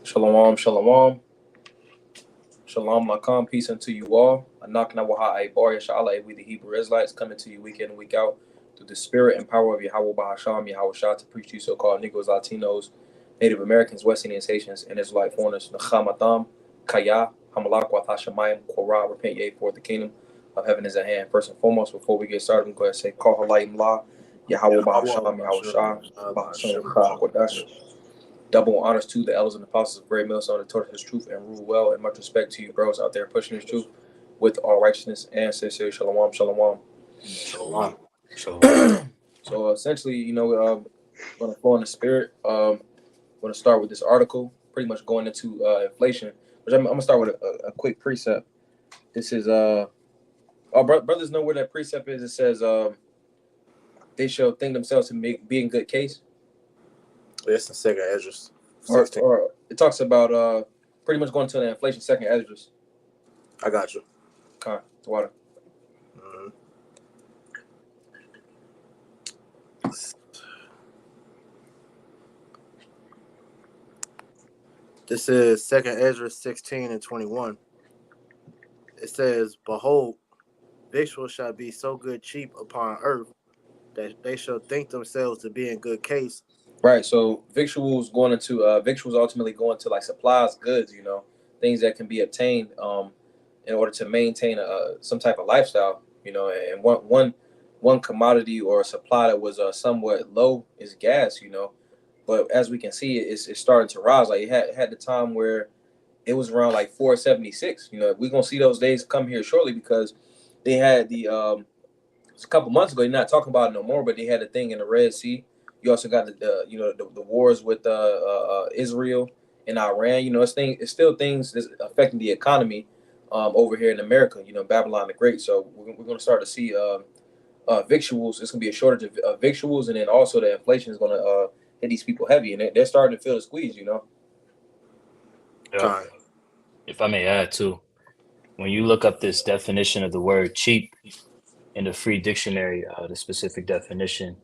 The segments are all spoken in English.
Shalom, shalom, shalom, lakam, peace unto you all. Anak nawaha ay bar yashala, we the Hebrew Israelites coming to you week in and week out through the spirit and power of Yahweh Bahasham, Yahweh Shah, to preach to you so-called Negroes, Latinos, Native Americans, West Indians, Haitians, and Israelite foreigners. Nachamatam, Kaya, Hamalak, Wathashamayim, Korah, repent ye for the kingdom of heaven is at hand. First and foremost, before we get started, I'm going to say, Call Halayim La, Yahweh Bahasham, Yahweh Shah, Bahasham Kodash. Double honors to the elders and apostles of Great Millstone that taught his truth and rule well, and much respect to you bros out there pushing his truth with all righteousness and sincere shalom, shalom. Shalom. So essentially, going to flow in the spirit. Going to start with this article, pretty much going into inflation, which I'm going to start with a quick precept. This is brothers know where that precept is. It says they shall think themselves to be in good case. It's the second Esdras. Or it talks about pretty much going to the inflation second Esdras. I got you. Okay, it's water. Mm-hmm. This is second Esdras 16 and 21. It says, Behold, victuals shall be so good cheap upon earth that they shall think themselves to be in good case. Right. So victuals ultimately going to like supplies, goods, things that can be obtained in order to maintain some type of lifestyle, and one commodity or supply that was somewhat low is gas, but as we can see, it's starting to rise. Like it had the time where it was around like 476. We're gonna see those days come here shortly because they had it's a couple months ago. You're not talking about it no more, but they had a thing in the Red Sea. You also got the wars with Israel and Iran. It's still things that's affecting the economy over here in America. Babylon the Great. So we're going to start to see victuals. It's going to be a shortage of victuals, and then also the inflation is going to hit these people heavy, and they're starting to feel the squeeze. Yeah. If I may add too, when you look up this definition of the word cheap in the free dictionary, the specific definition,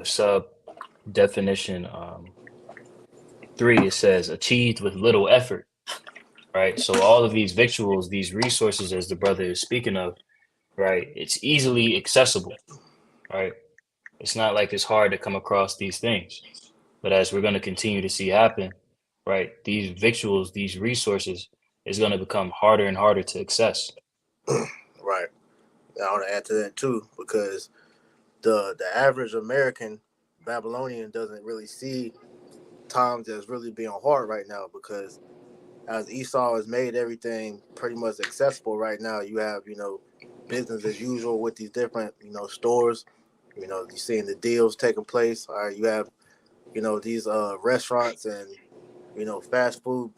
sub definition 3, it says achieved with little effort, right? So all of these victuals, these resources, as the brother is speaking of, right? It's easily accessible, right? It's not like it's hard to come across these things, but as we're going to continue to see happen, right? These victuals, these resources is going to become harder and harder to access. Right. I want to add to that too, because the average American Babylonian doesn't really see times as really being hard right now, because as Esau has made everything pretty much accessible right now, you have, business as usual with these different, stores. You're seeing the deals taking place. All right, you have, these restaurants and, fast food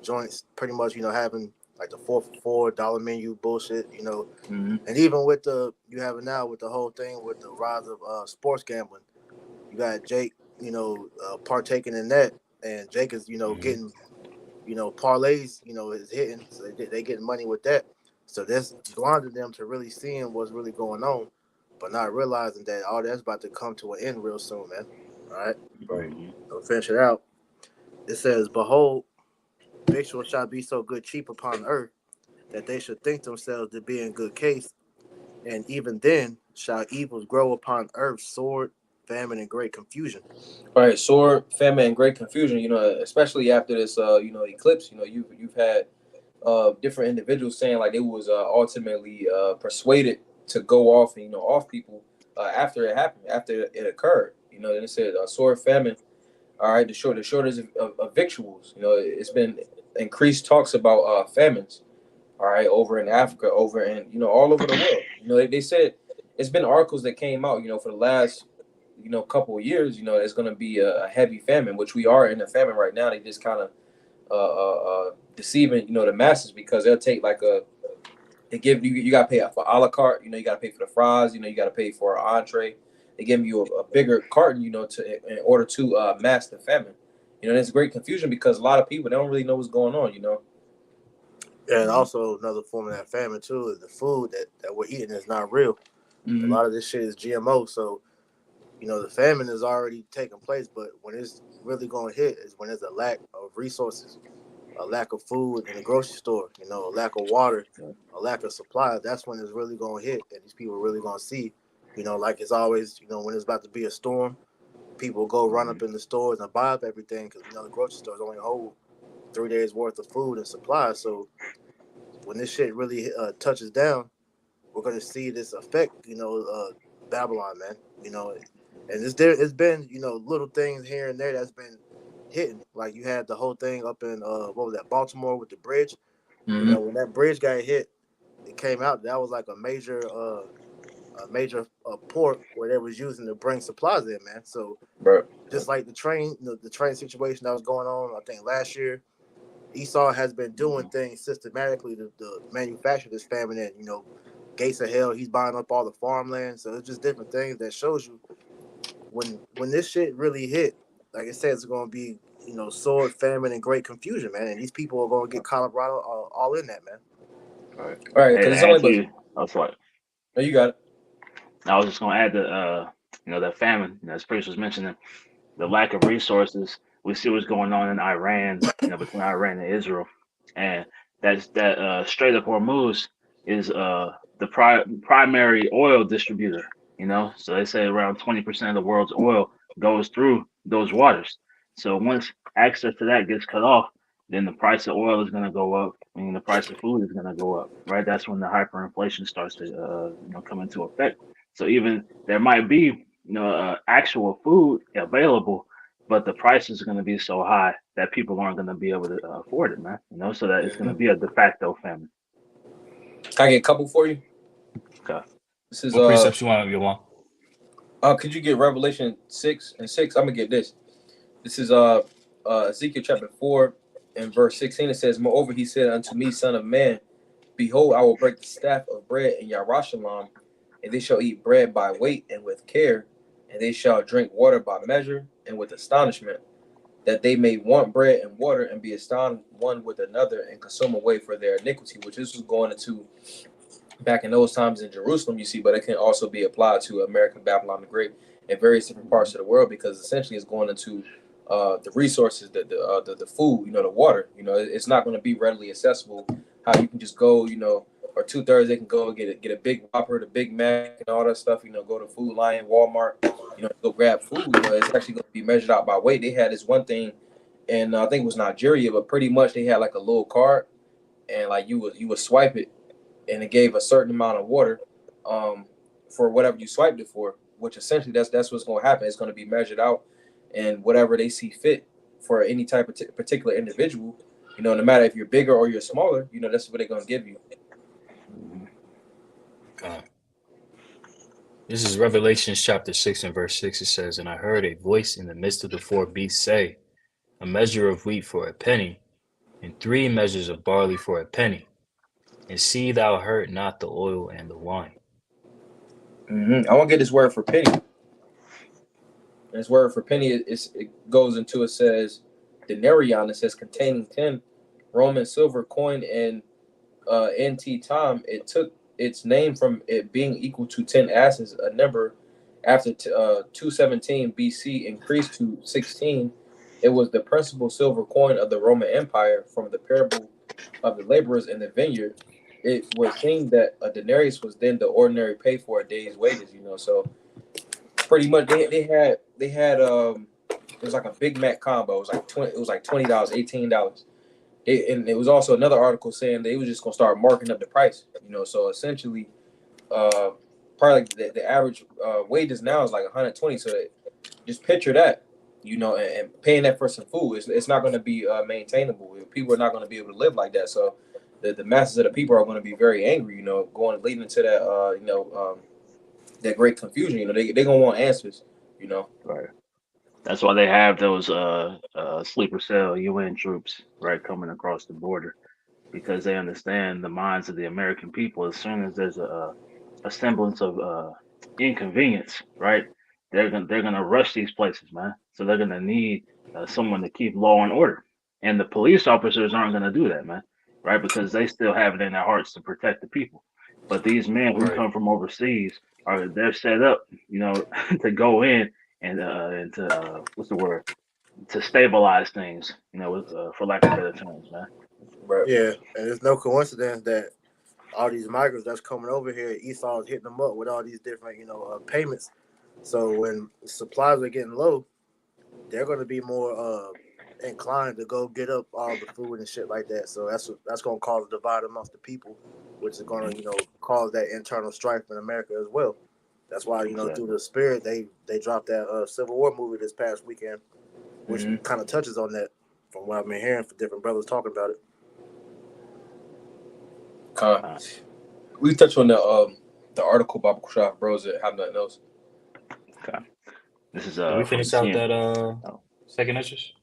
joints pretty much, having like the $4 for $4 menu bullshit, Mm-hmm. and even with you have it now with the whole thing with the rise of sports gambling. You got Jake, partaking in that, and Jake is, getting, parlays, is hitting, so they getting money with that. So that's blinded them to really seeing what's really going on, but not realizing that all that's about to come to an end real soon, man. All right, Right. so finish it out. It says, "Behold, victuals shall be so good cheap upon earth that they should think themselves to be in good case, and even then shall evils grow upon earth, sword, famine, and great confusion." All right, sword, famine, and great confusion. Especially after this, eclipse. You've had different individuals saying like they was ultimately persuaded to go off and off people after it happened, after it occurred. And it said sword, famine. All right, the shortage of victuals. It's been increased talks about famines. All right, over in Africa, over in all over the world. They said it's been articles that came out. For the last couple of years. It's going to be a heavy famine, which we are in a famine right now. They just kind of deceiving the masses because they'll take like they give you got to pay for a la carte. You got to pay for the fries. You got to pay for an entree. They give you a bigger carton. In order to mask the famine. There's great confusion because a lot of people they don't really know what's going on. And also another form of that famine too is the food that we're eating is not real. Mm-hmm. A lot of this shit is GMO. So the famine is already taking place, but when it's really going to hit is when there's a lack of resources, a lack of food in the grocery store, a lack of water, a lack of supplies. That's when it's really going to hit, and these people are really going to see, like it's always, when it's about to be a storm, people go run up in the stores and buy up everything because the grocery stores only hold 3 days worth of food and supplies. So when this shit really touches down, we're gonna see this effect, Babylon, man. And it's been, little things here and there that's been hitting. Like you had the whole thing up in what was that, Baltimore with the bridge. Mm-hmm. When that bridge got hit, it came out that was like a major port where they was using to bring supplies in, man. So Right. just like the train, the train situation that was going on, I think last year, Esau has been doing things systematically to manufacture this famine. And Gates of Hell, he's buying up all the farmland. So it's just different things that shows you when this shit really hit. Like I said, it's going to be sword, famine, and great confusion, man. And these people are going to get Colorado all in that, man. All right, because it's only. That's right. No, you got it. I was just going to add that famine, as Priest was mentioning, the lack of resources. We see what's going on in Iran, between Iran and Israel, and that Strait of Hormuz is the primary oil distributor. So they say around 20% of the world's oil goes through those waters. So once access to that gets cut off, then the price of oil is going to go up. The price of food is going to go up, right? That's when the hyperinflation starts to come into effect. So even there might be actual food available, but the price is going to be so high that people aren't going to be able to afford it, man. So that it's going to be a de facto famine. Can I get a couple for you? Okay. This is What precepts you want, Yohan? Could you get Revelation 6:6? I'm gonna get this. This is Ezekiel chapter 4 and verse 16. It says, "Moreover, he said unto me, Son of man, behold, I will break the staff of bread in Yarashalam, and they shall eat bread by weight and with care, and they shall drink water by measure and with astonishment, that they may want bread and water and be astonished one with another and consume away for their iniquity," which this was going into back in those times in Jerusalem, you see, but it can also be applied to American Babylon the Great in various different parts of the world, because essentially it's going into the resources, the food, the water. It's not going to be readily accessible. How you can just go, or 2/3 they can go get a big Whopper, the Big Mac, and all that stuff. Go to Food Lion, Walmart, go grab food. It's actually going to be measured out by weight. They had this one thing, and I think it was Nigeria, but pretty much they had like a little card, and like you would swipe it, and it gave a certain amount of water for whatever you swiped it for, which essentially that's what's going to happen. It's going to be measured out, and whatever they see fit for any type of particular individual, no matter if you're bigger or you're smaller, that's what they're going to give you. This is Revelation chapter 6 and verse 6. It says, "And I heard a voice in the midst of the four beasts say, a measure of wheat for a penny, and 3 measures of barley for a penny. And see thou hurt not the oil and the wine." I want to get this word for penny. This word for penny, it goes into, it says denarion. It says containing 10 Roman silver coin and NT time. It took its name from it being equal to 10 asses, a number after 217 BC increased to 16. It was the principal silver coin of the Roman Empire. From the parable of the laborers in the vineyard, it was seen that a denarius was then the ordinary pay for a day's wages. So pretty much they had it was like a Big Mac combo. It was like $20, $18. And it was also another article saying they was just gonna start marking up the price. So essentially, probably like the average wages now is like 120. So just picture that, and paying that for some food. It's not going to be maintainable. People are not going to be able to live like that. So the masses of the people are going to be very angry. Leading into that that great confusion. They're gonna want answers. Right. That's why they have those sleeper cell UN troops, right, coming across the border, because they understand the minds of the American people. As soon as there's a semblance of inconvenience, right, they're gonna rush these places, man. So they're gonna need someone to keep law and order, and the police officers aren't gonna do that, man, right, because they still have it in their hearts to protect the people. But these men who come from overseas are they're set up, to go in and to what's the word, to stabilize things, for lack of better terms, man. Right. Yeah, and it's no coincidence that all these migrants that's coming over here, Esau's hitting them up with all these different, payments. So when supplies are getting low, they're going to be more inclined to go get up all the food and shit like that. So that's going to cause a divide amongst the people, which is going to cause that internal strife in America as well. That's why through the spirit they dropped that Civil War movie this past weekend, which kind of touches on that from what I've been hearing from different brothers talking about it. We touched on the article by Shah Bros that have nothing else. Okay. This is Did we finish out that second Esdras?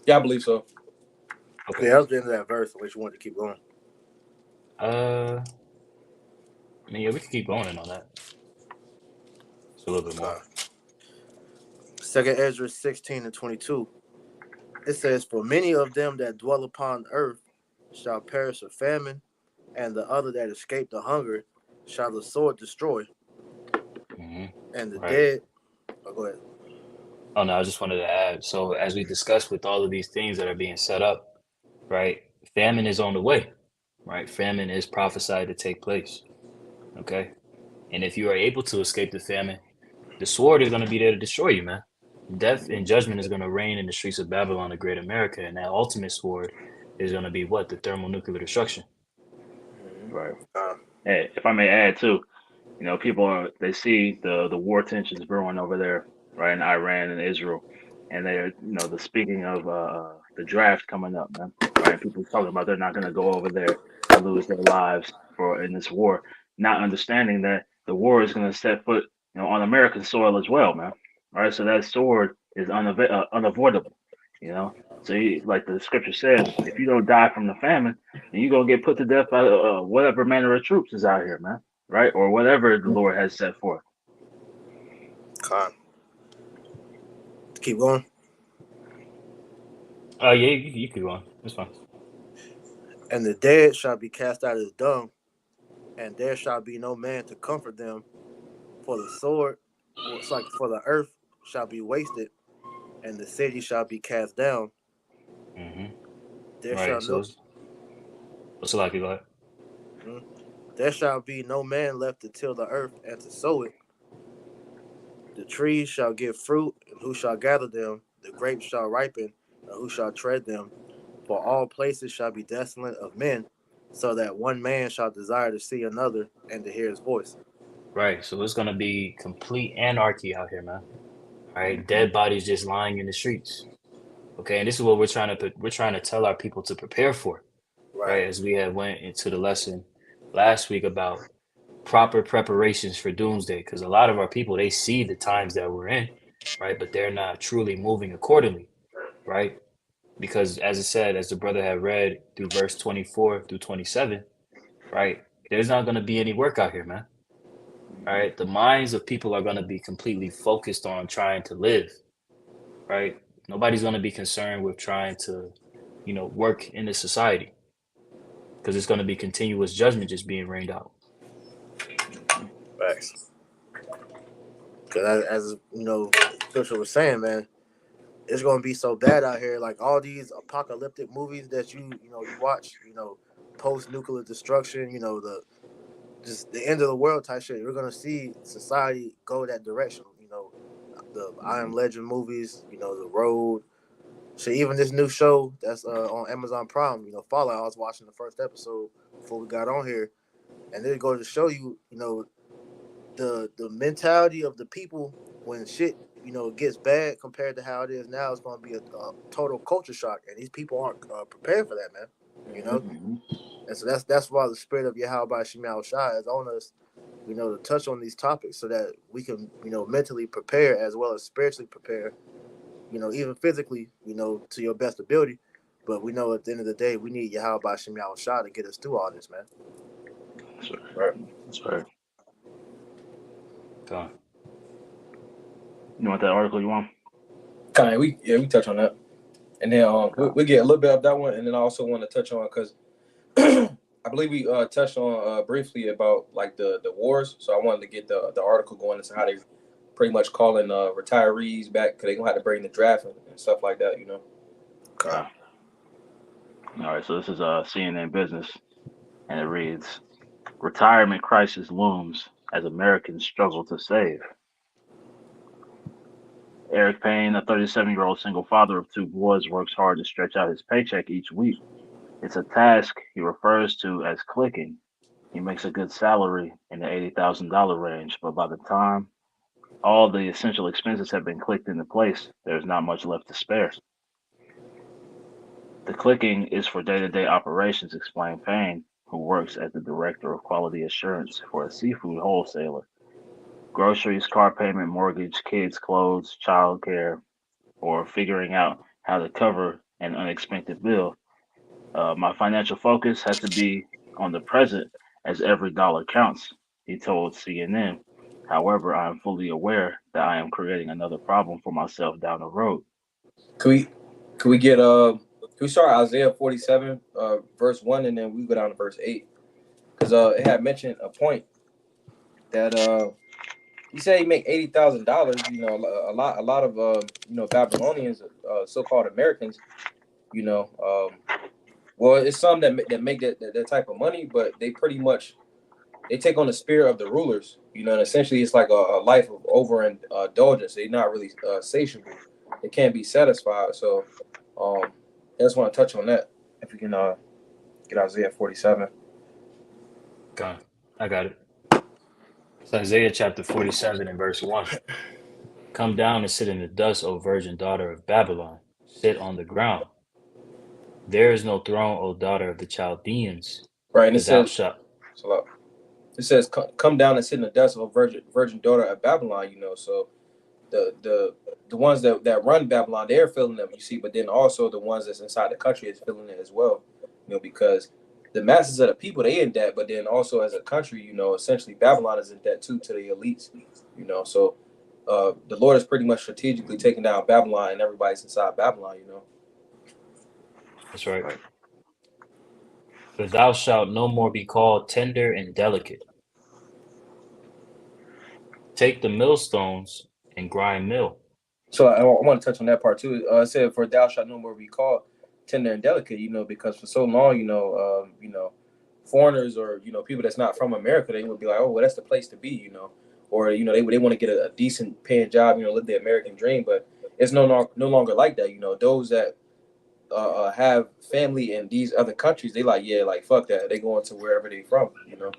Yeah, I believe so. Okay. Yeah, that was the end of that verse. Which you want to keep going? I mean, yeah, we can keep going on that. It's a little bit more. Second Esdras 16-22. It says, "For many of them that dwell upon earth shall perish of famine, and the other that escape the hunger shall the sword destroy. And the dead." Oh, go ahead. Oh no, I just wanted to add. So as we discussed with all of these things that are being set up, right? Famine is on the way, right? Famine is prophesied to take place. Okay. And if you are able to escape the famine, the sword is going to be there to destroy you, man. Death and judgment is going to reign in the streets of Babylon, the great America. And that ultimate sword is going to be what? The thermonuclear destruction. Right. Hey, if I may add too, people they see the war tensions brewing over there, right, in Iran and Israel, and they're the speaking of the draft coming up, man. Right, people talking about they're not going to go over there and lose their lives in this war, not understanding that the war is going to set foot, on American soil as well, man. Right, so that sword is unavoidable, So, like the scripture says, if you don't die from the famine, then you're gonna get put to death by whatever manner of troops is out here, man. Right, or whatever the Lord has set forth. Keep going. Yeah, you keep going. That's fine. "And the dead shall be cast out as dung, and there shall be no man to comfort them. For the sword, it's like for the earth shall be wasted, and the city shall be cast down. There right. shall what's it like? You like? There shall be no man left to till the earth and to sow it. The trees shall give fruit, and who shall gather them? The grapes shall ripen, and who shall tread them? For all places shall be desolate of men, so that one man shall desire to see another and to hear his voice." Right. So it's gonna be complete anarchy out here, man. All right, dead bodies just lying in the streets. Okay, and this is what we're trying to tell our people to prepare for. Right, as we had went into the lesson last week about proper preparations for doomsday, because a lot of our people, they see the times that we're in, right, but they're not truly moving accordingly, right? Because as it said, as the brother had read through verse 24 through 27, right, there's not going to be any work out here, man. All right, the minds of people are going to be completely focused on trying to live, right? Nobody's going to be concerned with trying to, work in this society, because it's going to be continuous judgment just being rained out. Facts. Because as Scripture was saying, man, it's going to be so bad out here. Like all these apocalyptic movies that you watch, post-nuclear destruction, just the end of the world type shit. We're going to see society go that direction. The I Am Legend movies, The Road. So even this new show that's on Amazon Prime, Fallout. I was watching the first episode before we got on here, and it goes to show you, the mentality of the people when shit, gets bad compared to how it is now. It's going to be a total culture shock, and these people aren't prepared for that, man. And so that's why the spirit of Yahweh Shema Shai is on us, to touch on these topics so that we can, mentally prepare as well as spiritually prepare, even physically, to your best ability. But we know at the end of the day, we need Yahweh Shema Shai to get us through all this, man. That's right. Go on. You want that article you want? We touch on that, and then we get a little bit of that one, and then I also want to touch on because I I believe we touched on briefly about like the wars. So I wanted to get the article going into how they pretty much calling retirees back because they gonna have to bring the draft and stuff like that. You know. Okay. All right, so this is CNN Business, and it reads: Retirement crisis looms as Americans struggle to save. Eric Payne, a 37-year-old single father of two boys, works hard to stretch out his paycheck each week. It's a task he refers to as clicking. He makes a good salary in the $80,000 range, but by the time all the essential expenses have been clicked into place, there's not much left to spare. The clicking is for day-to-day operations, explained Payne, who works as the director of quality assurance for a seafood wholesaler. Groceries, car payment, mortgage, kids' clothes, childcare, or figuring out how to cover an unexpected bill. My financial focus has to be on the present as every dollar counts, he told CNN. However, I am fully aware that I am creating another problem for myself down the road. Could we get can we start Isaiah 47 verse 1 and then we go down to verse 8 because it had mentioned a point that he said he make $80,000. You know, a lot of you know Babylonians, so-called Americans. You know, well, it's some that make that type of money, but they pretty much they take on the spirit of the rulers. You know, and essentially it's like a life of overindulgence. They're not really satiable. They can't be satisfied. So, I just want to touch on that. If we can get Isaiah 47. Okay, I got it. It's Isaiah chapter 47 and verse 1. Come down and sit in the dust, O virgin daughter of Babylon. Sit on the ground. There is no throne, O daughter of the Chaldeans. Right, and it For thou says, shalt. so it says, "Come down and sit in the dust, O virgin daughter of Babylon." You know, so the ones that run Babylon, they're feeling them, you see, but then also the ones that's inside the country is feeling it as well, you know, because the masses of the people they in debt, but then also as a country, you know, essentially Babylon is in debt too to the elites, you know. So the Lord is pretty much strategically taking down Babylon, and everybody's inside Babylon, you know. That's right. For thou shalt no more be called tender and delicate. Take the millstones and grind mill. So I want to touch on that part too. It said, "For thou shalt no more be called tender and delicate," you know, because for so long, you know, foreigners or you know people that's not from America, they would be like, "Oh, well, that's the place to be," you know, or you know, they want to get a decent paying job, you know, live the American dream. But it's no longer like that, you know. Those that have family in these other countries, they like, yeah, like fuck that, they going to wherever they from, you know.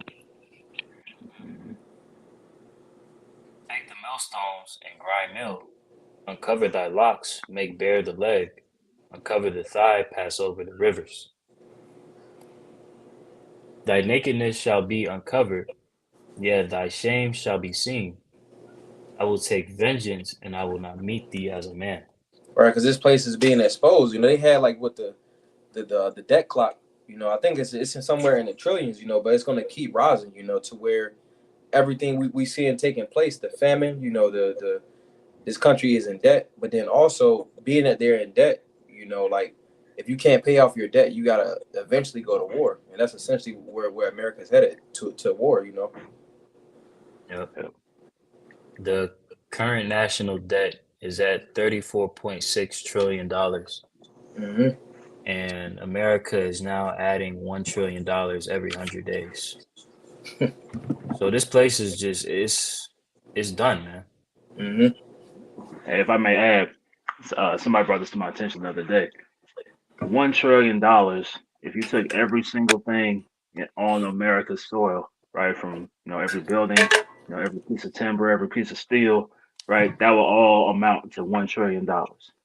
Take the millstones and grind mill. Uncover thy locks, make bare the leg. Uncover the thigh, pass over the rivers. Thy nakedness shall be uncovered, yea, thy shame shall be seen. I will take vengeance, and I will not meet thee as a man. Right? Because this place is being exposed. You know, they had like with the debt clock. You know, I think it's in somewhere in the trillions. You know, but it's going to keep rising. You know, to where everything we see and taking place, the famine. You know, the this country is in debt, but then also being that they're in debt. You know, like if you can't pay off your debt, you gotta eventually go to war, and that's essentially where America's headed to war. You know. Yep. The current national debt is at $34.6 trillion, Mm-hmm. and America is now adding $1 trillion every 100 days. So this place is just it's done, man. Mm-hmm. Hey, if I may add, somebody brought this to my attention the other day. $1 trillion. If you took every single thing on America's soil, right, from every building, every piece of timber, every piece of steel, right, that will all amount to $1 trillion,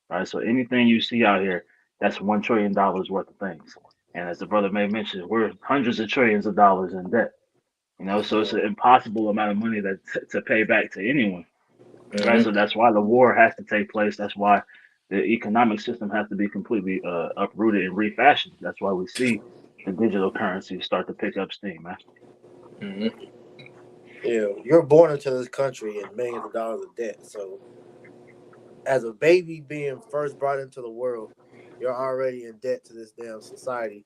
right? So anything you see out here, that's $1 trillion worth of things. And as the brother may mention, we're hundreds of trillions of dollars in debt. So it's an impossible amount of money to pay back to anyone, right? Mm-hmm. So that's why the war has to take place. That's why the economic system has to be completely uprooted and refashioned. That's why we see the digital currency start to pick up steam, man. Mm-hmm. Yeah, you're born into this country in millions of dollars of debt. So, as a baby being first brought into the world, you're already in debt to this damn society.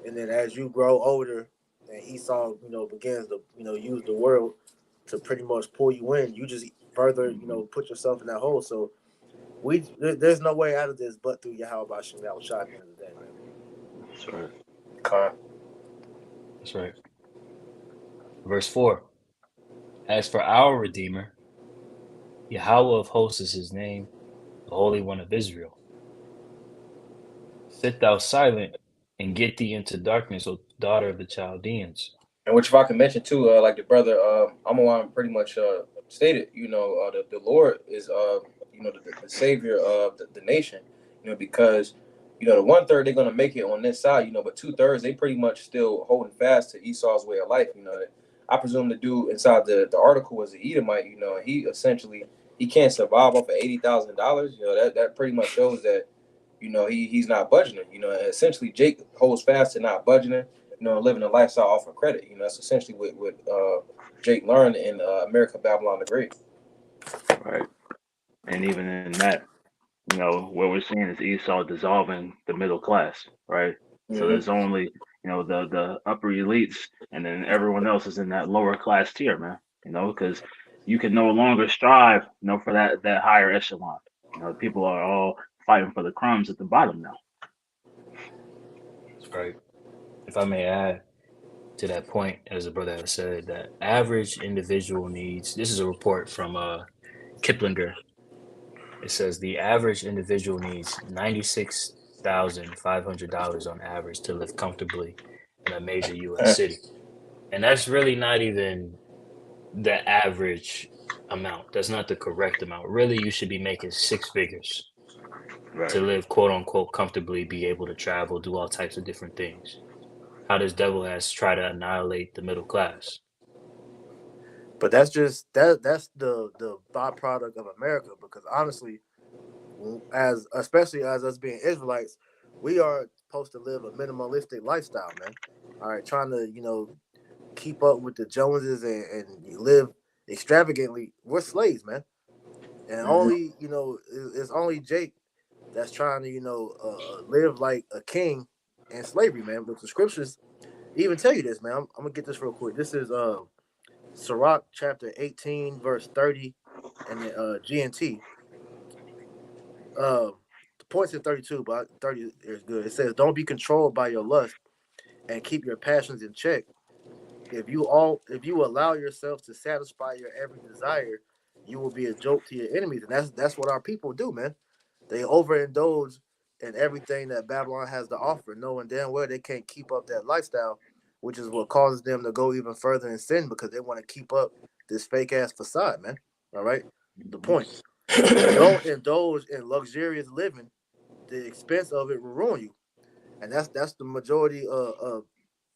and then as you grow older, and Esau, begins to, use the world to pretty much pull you in, you just further, put yourself in that hole. So there's no way out of this but through Yahweh Bashem Yahushua at the end of the day, man. That's right. That's right. Verse 4. As for our Redeemer, Yahweh of hosts is his name, the Holy One of Israel. Sit thou silent and get thee into darkness, O daughter of the Chaldeans. And which, if I can mention too, like the brother Amawan pretty much stated, the Lord is the savior of the nation, because the 1/3 they're gonna make it on this side, but 2/3 they pretty much still holding fast to Esau's way of life. I presume the dude inside the article was an Edomite, and he essentially he can't survive off of $80,000. That pretty much shows that he's not budgeting. Essentially Jake holds fast to not budgeting. Living a lifestyle off of credit. That's essentially what Jake learned in America, Babylon the Great. Right. And even in that, what we're seeing is Esau dissolving the middle class, right? Mm-hmm. So there's only, the upper elites, and then everyone else is in that lower class tier, man. Because you can no longer strive, for that higher echelon. People are all fighting for the crumbs at the bottom now. That's right. If I may add to that point, as the brother has said, that average individual needs, this is a report from Kiplinger. It says the average individual needs $96,500 on average to live comfortably in a major U.S. city. And that's really not even the average amount. That's not the correct amount. Really, you should be making 6 figures to live, quote unquote, comfortably, be able to travel, do all types of different things. How this devil has tried to annihilate the middle class. But that's just that's the byproduct of America, because honestly, especially as us being Israelites, we are supposed to live a minimalistic lifestyle, man. All right, trying to keep up with the Joneses and live extravagantly. We're slaves, man, and only it's only Jake that's trying to live like a king in slavery, man. But the scriptures even tell you this, man. I'm gonna get this real quick. This is Sirach chapter 18, verse 30, and the GNT. The point's in 32, but 30 is good. It says, "Don't be controlled by your lust, and keep your passions in check. If you allow yourself to satisfy your every desire, you will be a joke to your enemies." And that's what our people do, man. They overindulge in everything that Babylon has to offer, knowing damn well they can't keep up that lifestyle, which is what causes them to go even further in sin, because they want to keep up this fake ass facade, man. All right. The point. Don't indulge in luxurious living. The expense of it will ruin you. And that's the majority of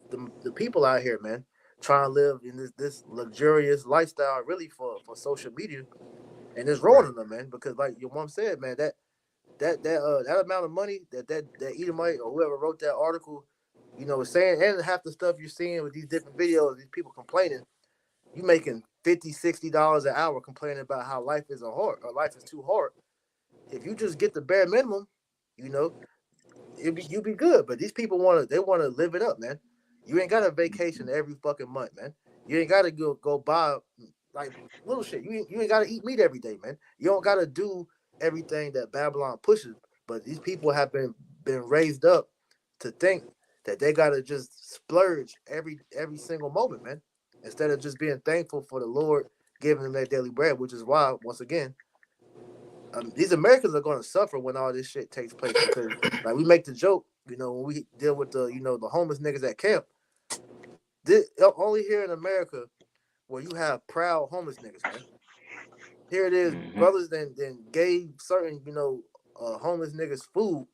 the people out here, man, trying to live in this luxurious lifestyle really for social media, and it's ruining them, man, because like your mom said, man, that amount of money that Edomite or whoever wrote that article, is saying, and half the stuff you're seeing with these different videos, these people complaining, you making $50-$60 an hour complaining about how life is hard or life is too hard. If you just get the bare minimum, you'll be good. But these people want to live it up, man. You ain't got a vacation every fucking month, man. You ain't got to go buy like little shit. You ain't got to eat meat every day, man. You don't got to do everything that Babylon pushes. But these people have been raised up to think that they got to just splurge every single moment, man, instead of just being thankful for the Lord giving them their daily bread, which is why, once again, these Americans are going to suffer when all this shit takes place, because like we make the joke, when we deal with the the homeless niggas at camp. Only here in America where you have proud homeless niggas, man. Here it is, brothers then gave certain homeless niggas food,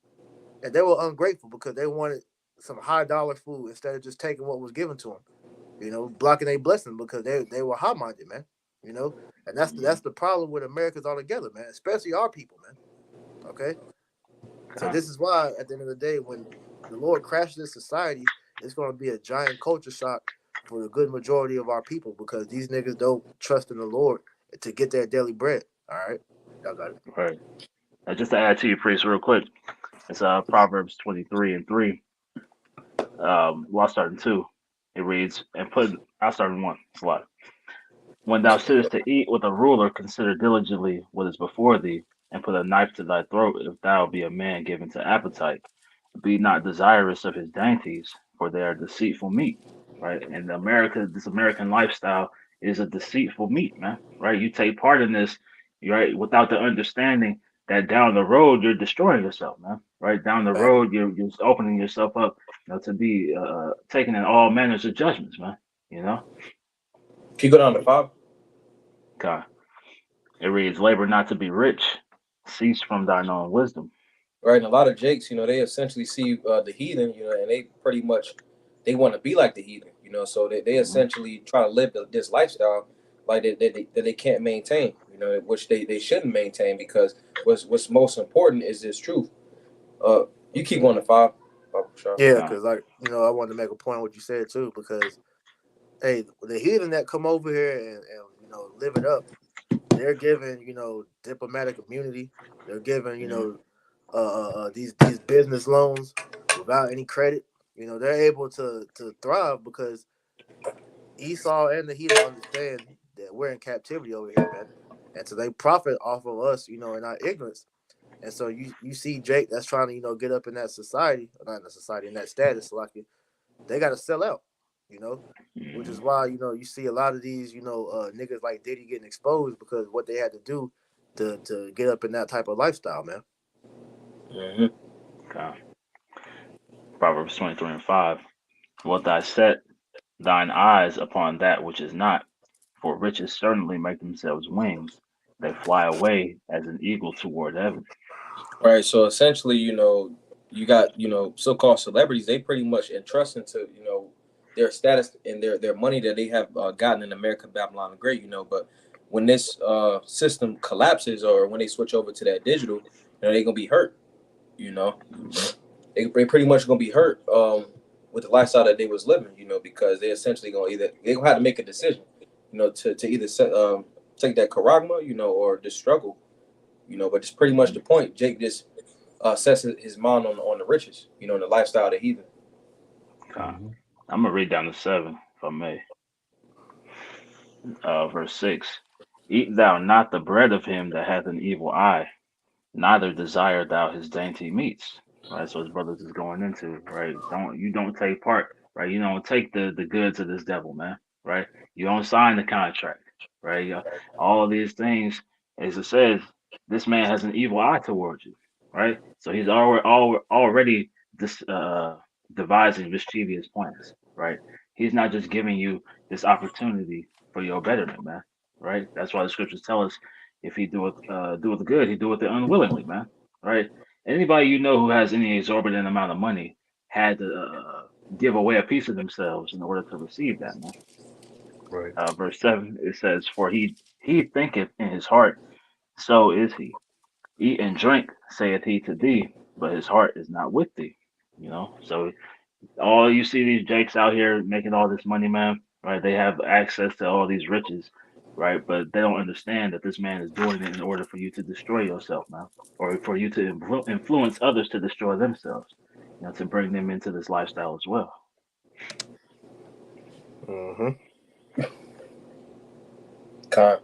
and they were ungrateful because they wanted some high dollar food instead of just taking what was given to them. Blocking a blessing because they were high minded, man. And that's the problem with Americans altogether, man. Especially our people, man. Okay. So this is why, at the end of the day, when the Lord crashes this society, it's going to be a giant culture shock for the good majority of our people, because these niggas don't trust in the Lord to get their daily bread. All right, y'all got it. All right. Just to add to you, priest, real quick, it's Proverbs 23:3. well, I'll start in 2. It reads, I'll start in 1. It's a lot. When thou sittest to eat with a ruler, consider diligently what is before thee, and put a knife to thy throat if thou be a man given to appetite. Be not desirous of his dainties, for they are deceitful meat. Right? And this American lifestyle is a deceitful meat, man. Right? You take part in this, right, without the understanding that down the road you're destroying yourself, man. Right? Down the Fact. road you're just opening yourself up, to be taken in all manners of judgments, man. You know? Can you go down to 5? God. It reads, labor not to be rich, cease from thine own wisdom. Right, and a lot of Jakes, they essentially see the heathen, and they pretty much they want to be like the heathen, so they Mhm. essentially try to live this lifestyle like that they can't maintain, which they shouldn't maintain because what's most important is this truth. Uh, you keep going to 5, Papa Bashar. Yeah, God. because I wanted to make a point on what you said too, because hey, the heathen that come over here and live it up, they're given diplomatic immunity. They're given Mhm. these business loans without any credit. They're able to thrive because Esau and the heathen understand that we're in captivity over here, man, and so they profit off of us, in our ignorance. And so you see Jake that's trying to get up in that society, or not in the society, in that status, like they got to sell out, you know, which is Mhm. why you see a lot of these niggas like Diddy getting exposed because what they had to do to get up in that type of lifestyle, man. Mm-hmm. God. Proverbs 23 and 5. Wilt thou set thine eyes upon that which is not? For riches certainly make themselves wings. They fly away as an eagle toward heaven. Right. So essentially, you got, so-called celebrities, they pretty much entrust into, their status and their money that they have gotten in American Babylon the Great, but when this system collapses or when they switch over to that digital, they're gonna be hurt, you know. Mhm. They pretty much gonna be hurt with the lifestyle that they was living, because they essentially they gonna have to make a decision, to either take that charagma, or just struggle, but it's pretty much Mhm. the point. Jake just sets his mind on the riches, and the lifestyle of the heathen. God. Mhm. I'm going to read down to 7, if I may. Verse 6. Eat thou not the bread of him that hath an evil eye, neither desire thou his dainty meats. Right, so his brothers is going into, right? You don't take part, right? You don't take the goods of this devil, man. Right? You don't sign the contract, right? All these things, as it says, this man has an evil eye towards you, right? So he's already this devising mischievous plans, right? He's not just giving you this opportunity for your betterment, man. Right? That's why the scriptures tell us if he doeth good, he doeth it unwillingly, man. Right? Anybody who has any exorbitant amount of money had to give away a piece of themselves in order to receive that, man. Right. Verse 7, it says, For he thinketh in his heart, so is he. Eat and drink, saith he to thee, but his heart is not with thee. So all you see these jakes out here making all this money, man, right? They have access to all these riches, right? But they don't understand that this man is doing it in order for you to destroy yourself, man, or for you to influence others to destroy themselves, to bring them into this lifestyle as well. Mm-hmm. Con.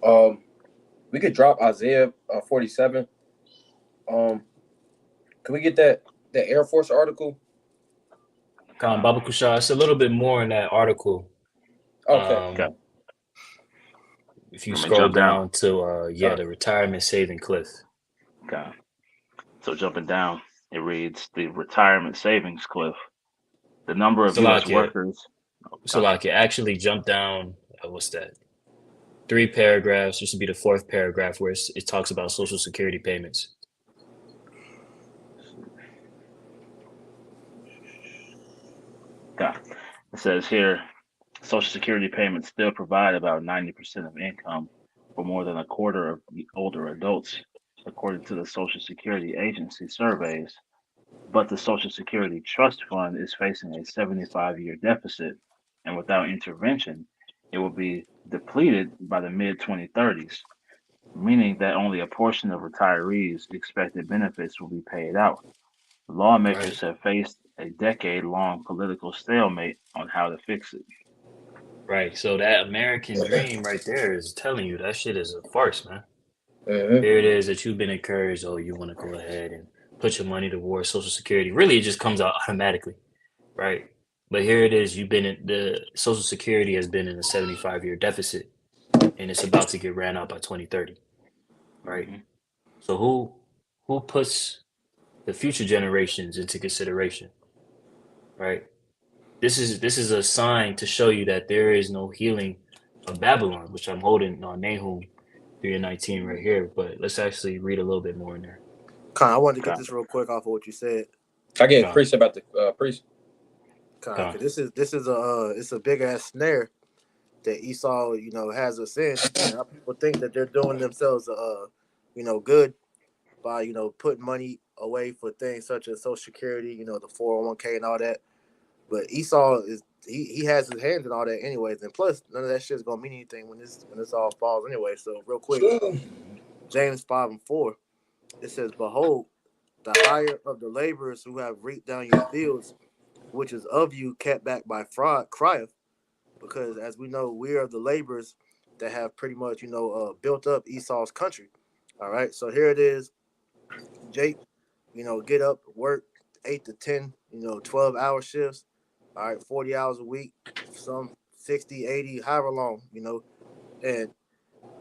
Um, we could drop Isaiah 47. Um, can we get that Air Force article? Baba Kushar, it's a little bit more in that article. Okay. Okay, If you let me scroll jump down. down to Con. the retirement saving cliff. Okay, so jumping down, it reads the retirement savings cliff. The number of U.S. Salakia, workers. Okay, Salakia, actually jump down. What's that? 3 paragraphs. This should be the 4th paragraph where it talks about Social Security payments. okay. It says here Social Security payments still provide about 90% of income for more than a quarter of older adults, according to the Social Security Agency surveys. But the Social Security Trust Fund is facing a 75-year deficit, and without intervention, it will be depleted by the mid 2030s, meaning that only a portion of retirees' expected benefits will be paid out. Lawmakers Right. have faced a decade-long political stalemate on how to fix it. Right. So that American dream right there is telling you that shit is a farce, man. Mm-hmm. Here it is that you've been encouraged. Oh, you want to go ahead and put your money towards Social Security. Really, it just comes out automatically, right? But here it is. The Social Security has been in a 75-year deficit, and it's about to get ran out by 2030, right? Mhm. So who puts the future generations into consideration, right? This is a sign to show you that there is no healing of Babylon, which I'm holding on Nahum 3 and 19 right here. But let's actually read a little bit more in there. Con, I wanted to get Okay. this real quick off of what you said. I get Con, priest about the priest. Con, con. because this is a it's a big ass snare that Esau, has us in. And how people think that they're doing themselves, good by, putting money away for things such as Social Security, the 401k and all that. But Esau he has his hands in all that anyways, and plus none of that shit's gonna mean anything when this all falls anyway. So real quick, James 5:4, it says, "Behold, the hire of the laborers who have reaped down your fields, which is of you kept back by fraud, crieth." Because as we know, we are the laborers that have pretty much, built up Esau's country. All right. So here it is. Jake, get up, work 8 to 10, 12-hour shifts. All right. 40 hours a week, some 60, 80, however long, and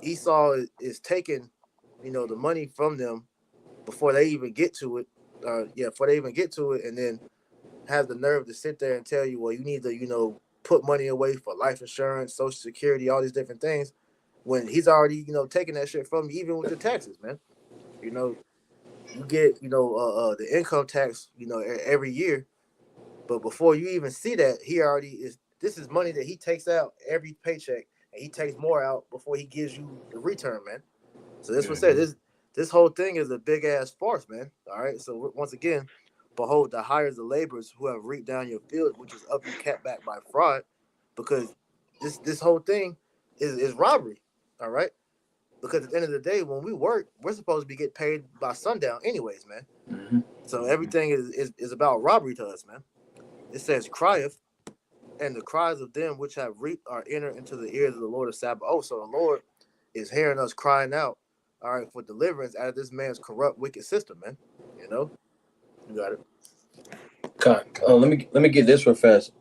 Esau is taking, the money from them before they even get to it. Before they even get to it, and then has the nerve to sit there and tell you, well, you need to, put money away for life insurance, Social Security, all these different things, when he's already, taking that shit from you, even with your taxes, man. You know, you get, the income tax, every year, but before you even see that, he already is. This is money that he takes out every paycheck, and he takes more out before he gives you the return, man. So this was said. This whole thing is a big ass farce, man. All right. So once again, behold, the hires the laborers who have reaped down your field, which is of you kept back by fraud, because this whole thing is robbery. All right. Because at the end of the day, when we work, we're supposed to be getting paid by sundown, anyways, man. Mm-hmm. So everything is about robbery to us, man. It says, "Crieth, and the cries of them which have reaped are entered into the ears of the Lord of Sabaoth." Oh, so the Lord is hearing us crying out, all right, for deliverance out of this man's corrupt, wicked system, man. You got it. God, let me get this real fast.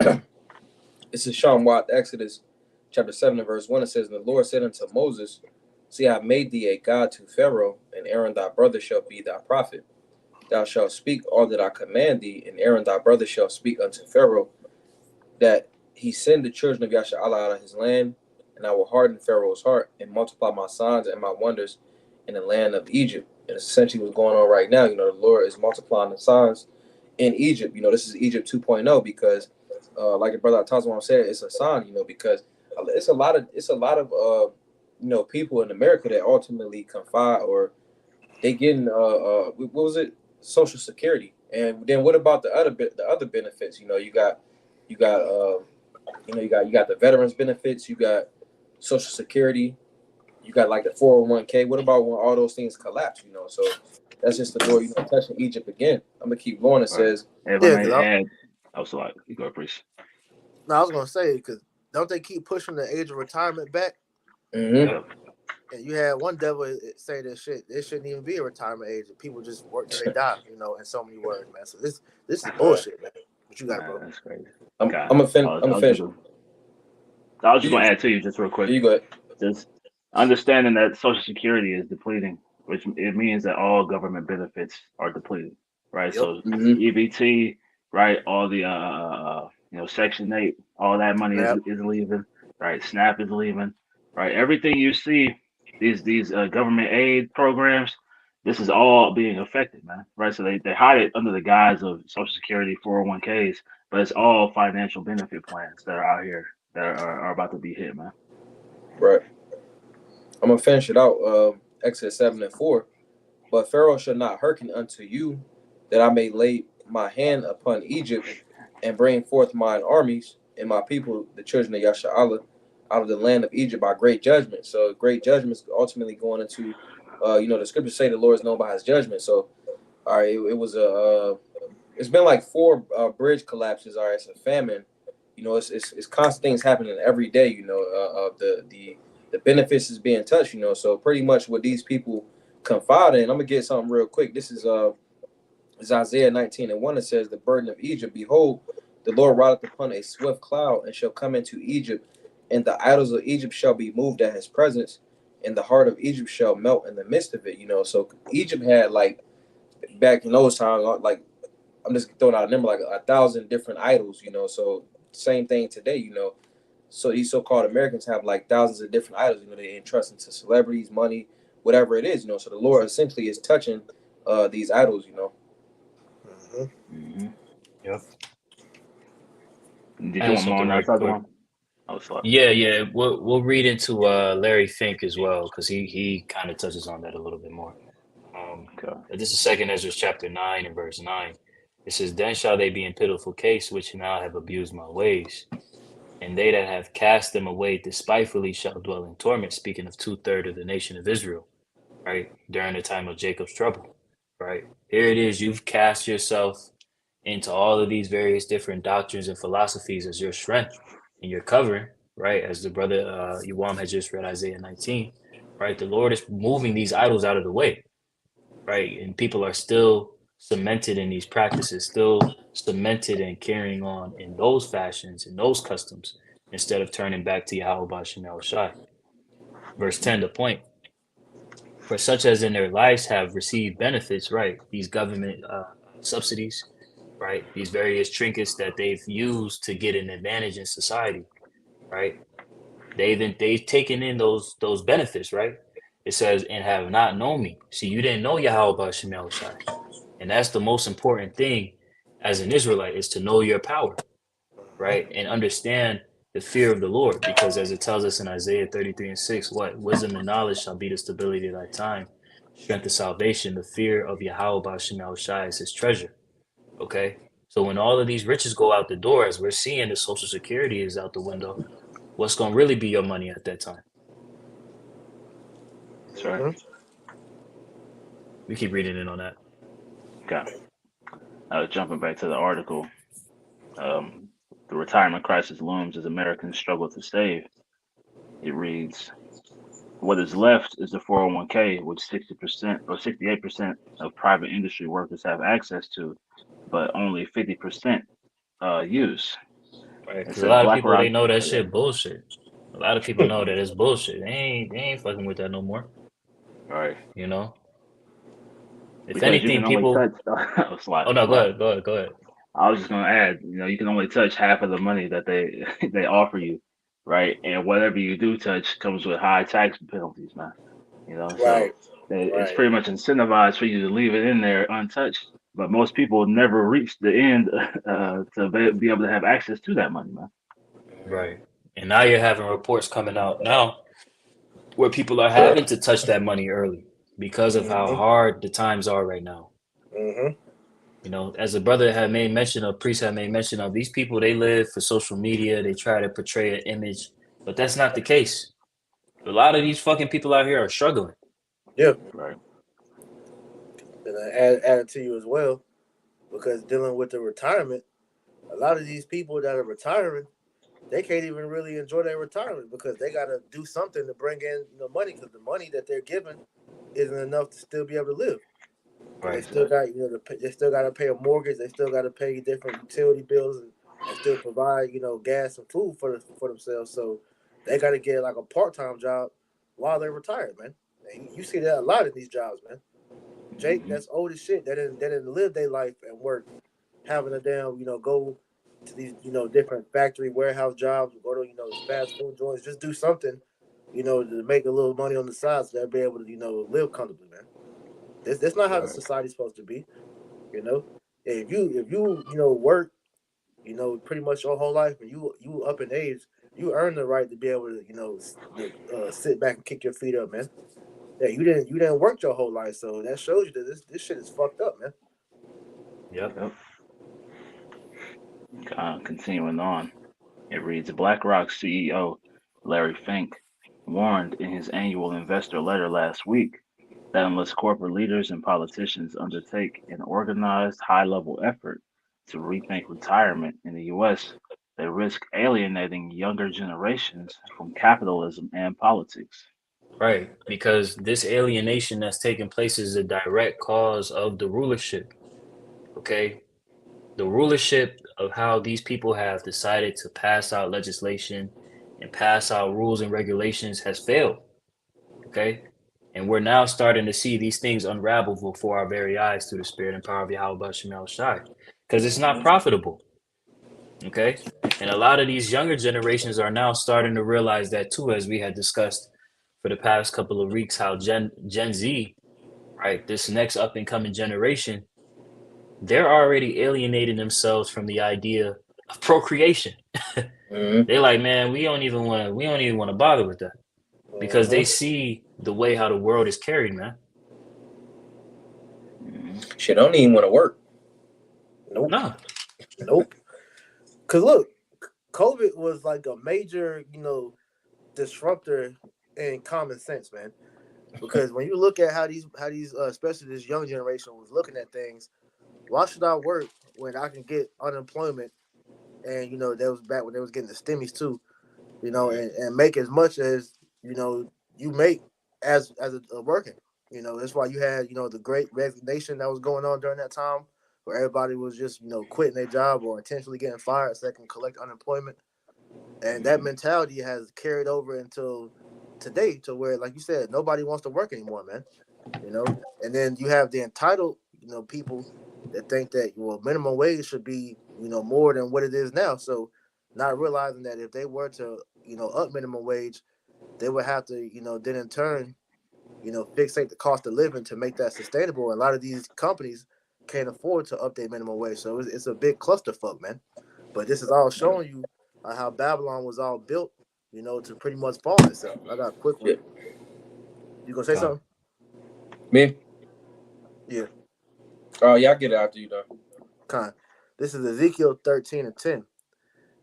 This is Sean Watt, Exodus chapter 7 and verse 1. It says, "And the Lord said unto Moses, See, I have made thee a god to Pharaoh, and Aaron thy brother shall be thy prophet. Thou shalt speak all that I command thee, and Aaron thy brother shall speak unto Pharaoh, that he send the children of Yashar'Allah out of his land, and I will harden Pharaoh's heart, and multiply my signs and my wonders in the land of Egypt." And it's essentially what's going on right now. The Lord is multiplying the signs in Egypt. This is Egypt 2.0, because like your brother Tazwan said, it's a sign, because it's a lot of people in America that ultimately confide, or they getting what was it, Social Security. And then what about the other benefits? You got you got the veterans benefits, you got Social Security, you got like the 401k. What about when all those things collapse? So that's just the Lord, touching Egypt again. I'm gonna keep going. It says, If I Yeah, may because add, also like you go, priest. I was gonna say, because don't they keep pushing the age of retirement back? mm-hmm. Yep. And you had one devil say that shit. It shouldn't even be a retirement age. People just work till they die. In so many words, man. So this is bullshit, man. What you got, Man, bro? that's crazy. I'm God, gonna I was, I'm I gonna was just, finish. I was just You, gonna add to you just real quick. you go ahead. Just understanding that Social Security is depleting, which it means that all government benefits are depleted, right? Yep. So Mm-hmm. EBT, right? All the Section 8, all that money is Snap. leaving, right? SNAP is leaving, right? Everything you see, these government aid programs, this is all being affected, man, right? So they hide it under the guise of Social Security, 401ks, but it's all financial benefit plans that are out here that are about to be hit, man. Right. I'm gonna finish it out. Exodus 7 and 4. But Pharaoh shall not hearken unto you, that I may lay my hand upon Egypt, and bring forth mine armies and my people, the children of Yashar'Allah, out of the land of Egypt by great judgment. So great judgment is ultimately going into, the scriptures say the Lord is known by his judgment. So, all right, it was a it's been like 4 bridge collapses. Or it's a famine. You know, it's constant things happening every day. You know, the benefits is being touched. You know, so pretty much what these people confide in. I'm gonna get something real quick. This is Isaiah 19:1. It says, "The burden of Egypt, behold, the Lord rideth upon a swift cloud, and shall come into Egypt, and the idols of Egypt shall be moved at his presence, and the heart of Egypt shall melt in the midst of it." You know, so Egypt had like back in those times, like I'm just throwing out a number like 1,000 different idols. You know, so same thing today. You know, so these so-called Americans have like thousands of different idols. You know, they entrust into celebrities, money, whatever it is. You know, so the Lord essentially is touching these idols. You know. Mm-hmm. Yep. Did you Add want more something on right that other quick. one? Oh, sorry. Yeah. We'll read into Larry Fink as well because he kind of touches on that a little bit more. Okay. This is Second Ezra chapter 9 and verse 9. It says, "Then shall they be in pitiful case which now have abused my ways, and they that have cast them away despitefully shall dwell in torment." Speaking of 2/3 of the nation of Israel, right? During the time of Jacob's trouble, right? Here it is. You've cast yourself into all of these various different doctrines and philosophies as your strength and your covering, right? As the brother Yuam had just read Isaiah 19, right? The Lord is moving these idols out of the way, right? And people are still cemented in these practices, still cemented and carrying on in those fashions and those customs instead of turning back to Yahweh Shem Shai. Verse 10, the point. For such as in their lives have received benefits, right? These government subsidies, right? These various trinkets that they've used to get an advantage in society, right? They've taken in those benefits, right? It says, and have not known me. See, you didn't know Yahweh Shem Shai. And that's the most important thing as an Israelite is to know your power, right? And understand the fear of the Lord, because as it tells us in Isaiah 33:6, what wisdom and knowledge shall be the stability of thy time, strength of salvation, the fear of Yahweh Ba'Shem Shai is his treasure. Okay. So when all of these riches go out the door, as we're seeing the social security is out the window, what's gonna really be your money at that time? That's right. We keep reading in on that. Okay. Jumping back to the article, the retirement crisis looms as Americans struggle to save. It reads, "What is left is the 401k, which 60% or 68% of private industry workers have access to, but only 50% use." Right. It Because a says lot of people BlackRock. they know that Yeah, shit bullshit. A lot of people know that it's bullshit. They ain't fucking with that no more. right. You know? If Because you anything, can only people touch. Oh, oh slide, no, slide. go ahead. I was just gonna add, you can only touch half of the money that they they offer you, right? And whatever you do touch comes with high tax penalties, man. So Right, it's right. pretty much incentivized for you to leave it in there untouched. But most people never reach the end to be able to have access to that money, man. Right. And now you're having reports coming out now where people are having to touch that money early because of how Mm-hmm. hard the times are right now. Mm-hmm. You know, as a brother had made mention of, priest had made mention of, these people, they live for social media. They try to portray an image, but that's not the case. A lot of these fucking people out here are struggling. Yeah. Right. And I add it to you as well, because dealing with the retirement, a lot of these people that are retiring, they can't even really enjoy their retirement because they got to do something to bring in money, because the money that they're given isn't enough to still be able to live. Because they Right. still got they still got to pay a mortgage, they still got to pay different utility bills, and still provide gas and food for themselves. So they got to get like a part-time job while they're retired, man. And you see that a lot in these jobs, man. Jake, Hmm. that's old as shit. They didn't live their life and work, having a damn go to these different factory warehouse jobs, go to fast food joints, just do something, to make a little money on the side so they'll be able to live comfortably, man. That's not how the Right. society's supposed to be, you know. If you work, pretty much your whole life, and you up in age, you earn the right to be able to sit back and kick your feet up, man. Yeah, you didn't work your whole life, so that shows you that this shit is fucked up, man. Yep. Yep. Continuing on, it reads, BlackRock CEO Larry Fink warned in his annual investor letter last week that unless corporate leaders and politicians undertake an organized, high level effort to rethink retirement in the US, they risk alienating younger generations from capitalism and politics. Right, because this alienation that's taking place is a direct cause of the rulership. Okay, the rulership of how these people have decided to pass out legislation and pass out rules and regulations has failed. Okay, and we're now starting to see these things unravel before our very eyes through the spirit and power of Yahweh Shemel Shai, because it's not profitable. Okay, and a lot of these younger generations are now starting to realize that too, as we had discussed for the past couple of weeks, how Gen Z, right, this next up and coming generation, they're already alienating themselves from the idea of procreation. Mm-hmm. They're like, man, we don't even want to bother with that because they Mhm. see the way how the world is carried, man. Mhm. Shit, I don't even want to work. Nope. No, Nope. Cause look, COVID was like a major, disruptor in common sense, man. Because when you look at how these especially this young generation was looking at things, why should I work when I can get unemployment? And that was back when they was getting the stimmies too, and make as much as you make as a working. That's why you had the great resignation that was going on during that time, where everybody was just quitting their job or intentionally getting fired so they can collect unemployment. And that mentality has carried over until today, to where, like you said, nobody wants to work anymore, man. And then you have the entitled people that think that minimum wage should be more than what it is now. So not realizing that if they were to up minimum wage, they would have to then in turn fixate the cost of living to make that sustainable. And a lot of these companies can't afford to up their minimum wage, so it's a big clusterfuck, man. But this is all showing you how Babylon was all built, to pretty much fall itself. I got a quick one. Yeah. You gonna say something? Me? Yeah, Oh yeah, I get it after you done. kind. This is Ezekiel 13:10.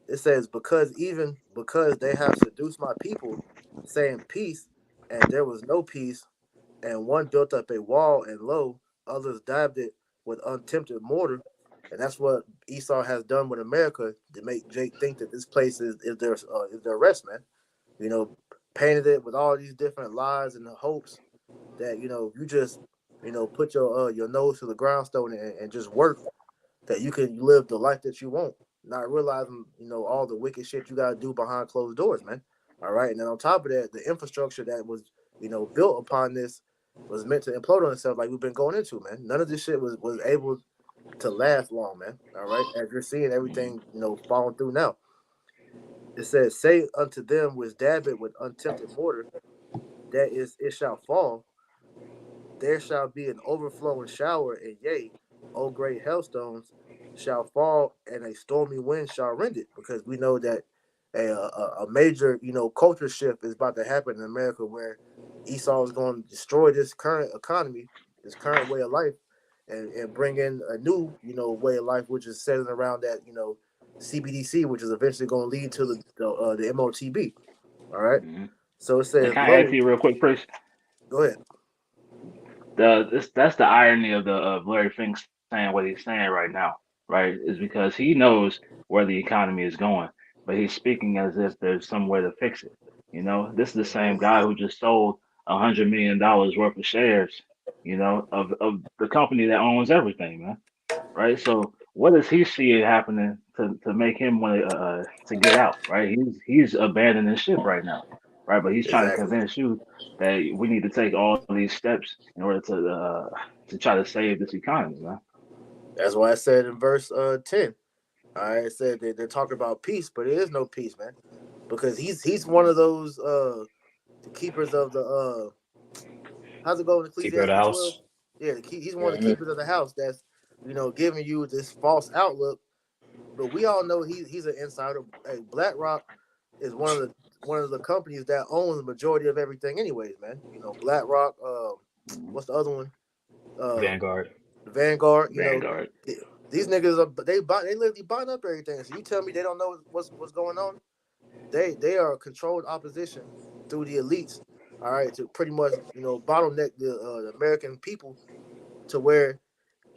It says, because they have seduced my people, saying peace, and there was no peace, and one built up a wall, and lo, others dabbed it with untempted mortar. And that's what Esau has done with America to make Jake think that this place is their rest, man. You know, painted it with all these different lies and the hopes that you just put your nose to the grindstone and just work, that you can live the life that you want, not realizing all the wicked shit you got to do behind closed doors, man. All right, and then on top of that, the infrastructure that was built upon this was meant to implode on itself, like we've been going into, man. None of this shit was able to last long, man. All right, as you're seeing everything falling through now. It says, "Say unto them which dab it with untempted mortar, that is, it shall fall. There shall be an overflowing shower, and yea, O great hailstones shall fall, and a stormy wind shall rend it." Because we know that a major culture shift is about to happen in America, where Esau is going to destroy this current economy, this current way of life, and bring in a new way of life, which is centered around that CBDC, which is eventually going to lead to the MOTB. All right. Mhm. So it And says, can I ask "Lo." you real quick, Chris? Go ahead. That's the irony of Larry Fink saying what he's saying right now, right? Is because he knows where the economy is going, but he's speaking as if there's some way to fix it. This is the same guy who just sold $100 million worth of shares, of the company that owns everything, man. Right? So what does he see it happening to make him want to get out? Right? He's abandoning ship right now, right? But he's trying to Exactly. convince you that we need to take all these steps in order to try to save this economy, man. That's why I said in verse 10. All right, it said they're talking about peace, but there is no peace, man, because he's one of those the keepers of the how's it go in keeper of the Ecclesiastes 12? house. Yeah, he's one of the Mm-hmm. keepers of the house that's giving you this false outlook. But we all know he's an insider. Hey, BlackRock is one of the companies that owns the majority of everything, anyways, man. BlackRock. Mhm. What's the other one? Uh, Vanguard. Vanguard. Vanguard. These niggas are they literally buying up everything. So you tell me they don't know what's going on? They are controlled opposition through the elites all right, to pretty much bottleneck the American people to where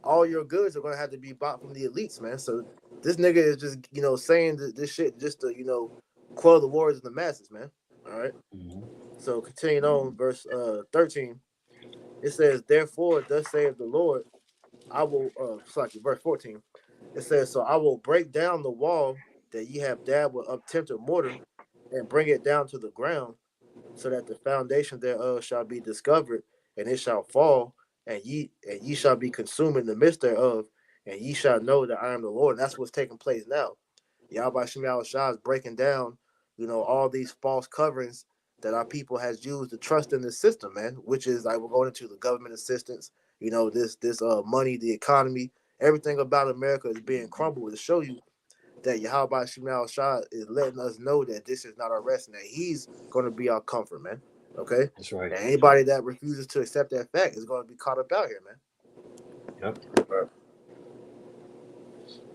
all your goods are gonna have to be bought from the elites, man. So this nigga is just saying this shit just to quell the words of the masses, man. All right. Mhm. So continuing on, verse 13, it says, "Therefore, thus saith the Lord, I will." Verse 14, it says, "So I will break down the wall that ye have dabbed with uptempted mortar, and bring it down to the ground, so that the foundation thereof shall be discovered, and it shall fall, and ye shall be consumed in the midst thereof, and ye shall know that I am the Lord." And that's what's taking place now. Yahweh Shem Shah is breaking down, all these false coverings that our people has used to trust in the system, man. Which is like we're going into the government assistance, this money, the economy, everything about America is being crumbled to show you that Yahweh Shem Shah is letting us know that this is not our rest and that He's going to be our comfort, man. Okay, That's right. and anybody that refuses to accept that fact is going to be caught up out here, man. Yep. Right.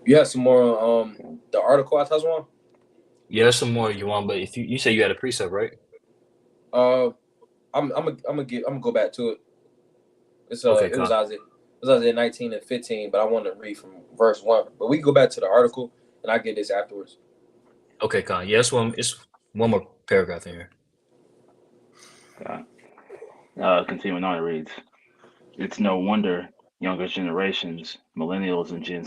You have some more the article I touched on? Yeah, there's some more you want, but if you say you had a precept, right? I'm gonna go back to it. It's Okay, it was Con. Isaiah 19 and 15, but I wanted to read from verse 1. But we can go back to the article and I get this afterwards. Okay, Con. Yeah, it's one more paragraph in here. Continuing on, it reads, "It's no wonder younger generations, millennials and Gen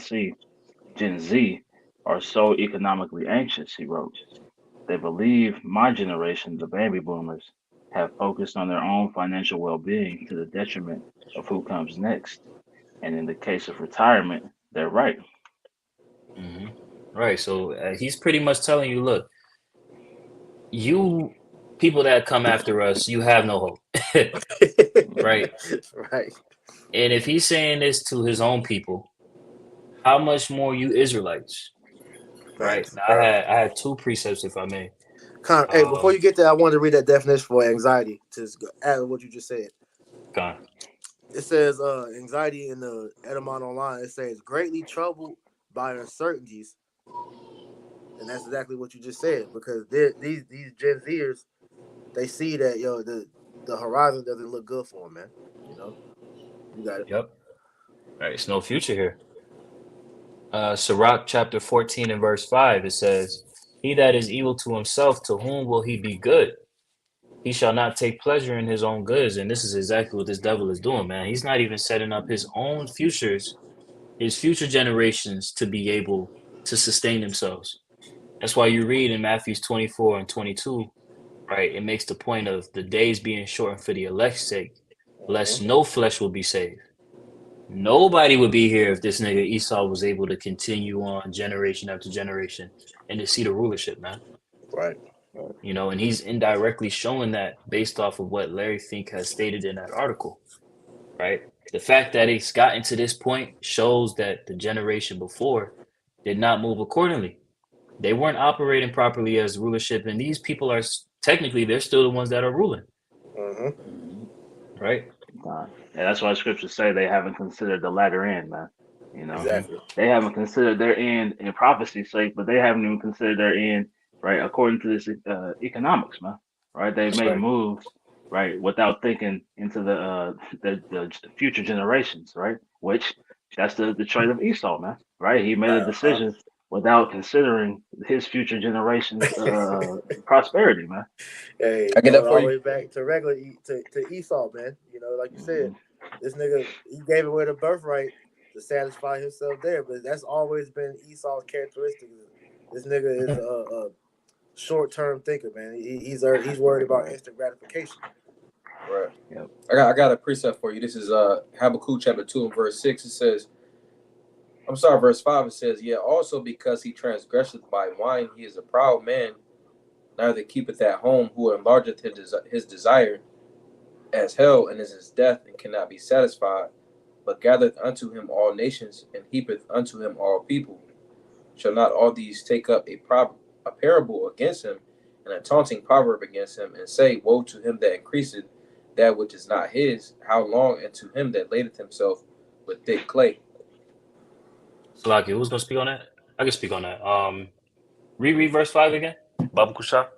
Z, are so economically anxious," he wrote. "They believe my generation, the baby boomers, have focused on their own financial well-being to the detriment of who comes next. And in the case of retirement, they're right." Hmm. Right. So he's pretty much telling you, look, you people that come after us, you have no hope. Right. Right. And if he's saying this to his own people, how much more you Israelites? Right. Facts. Now, I had two precepts, if I may. Hey, before you get there, I wanted to read that definition for anxiety to add to what you just said. Con. It says anxiety in the Edamon Online. It says greatly troubled by uncertainties, and that's exactly what you just said. Because these Gen Zers, they see that the horizon doesn't look good for them, man. You got it. Yep. Right. It's no future here. Sirach chapter 14 and verse 5, it says, "He that is evil to himself, to whom will he be good? He shall not take pleasure in his own goods." And this is exactly what this devil is doing, man. He's not even setting up his own futures, his future generations to be able to sustain themselves. That's why you read in Matthew 24 and 22, right? It makes the point of the days being shortened for the elect's sake, lest no flesh will be saved. Nobody would be here if this nigga Esau was able to continue on generation after generation and to see the rulership, man. Right. And he's indirectly showing that based off of what Larry Fink has stated in that article, right? The fact that it's gotten to this point shows that the generation before did not move accordingly. They weren't operating properly as rulership, and these people are technically they're still the ones that are ruling, right? And that's why scriptures say they haven't considered the latter end, man. Exactly. They haven't considered their end in prophecy's sake, but they haven't even considered their end, right, according to this economics, man. Right? They made moves, right, without thinking into the future generations, right? Which that's the trait of Esau, man. Right? He made a decision without considering his future generations' prosperity, man. Hey, I get that for all the you. way back to regular to Esau, man. Like you said, this nigga he gave away the birthright to satisfy himself there, but that's always been Esau's characteristic. This nigga is a short-term thinker, man. He's worried about instant gratification. Right. Yep. I got a precept for you. This is Habakkuk chapter 2 and verse 6. It says, verse 5, it says, "Yeah, also because he transgresseth by wine, he is a proud man, neither keepeth at home, who enlargeth his desire as hell, and is his death, and cannot be satisfied, but gathereth unto him all nations, and heapeth unto him all people. Shall not all these take up a parable against him, and a taunting proverb against him, and say, Woe to him that increaseth that which is not his, how long, and to him that ladeth himself with thick clay." Salaki, who's gonna speak on that? I can speak on that. Reread verse 5 again. Baba Kusha.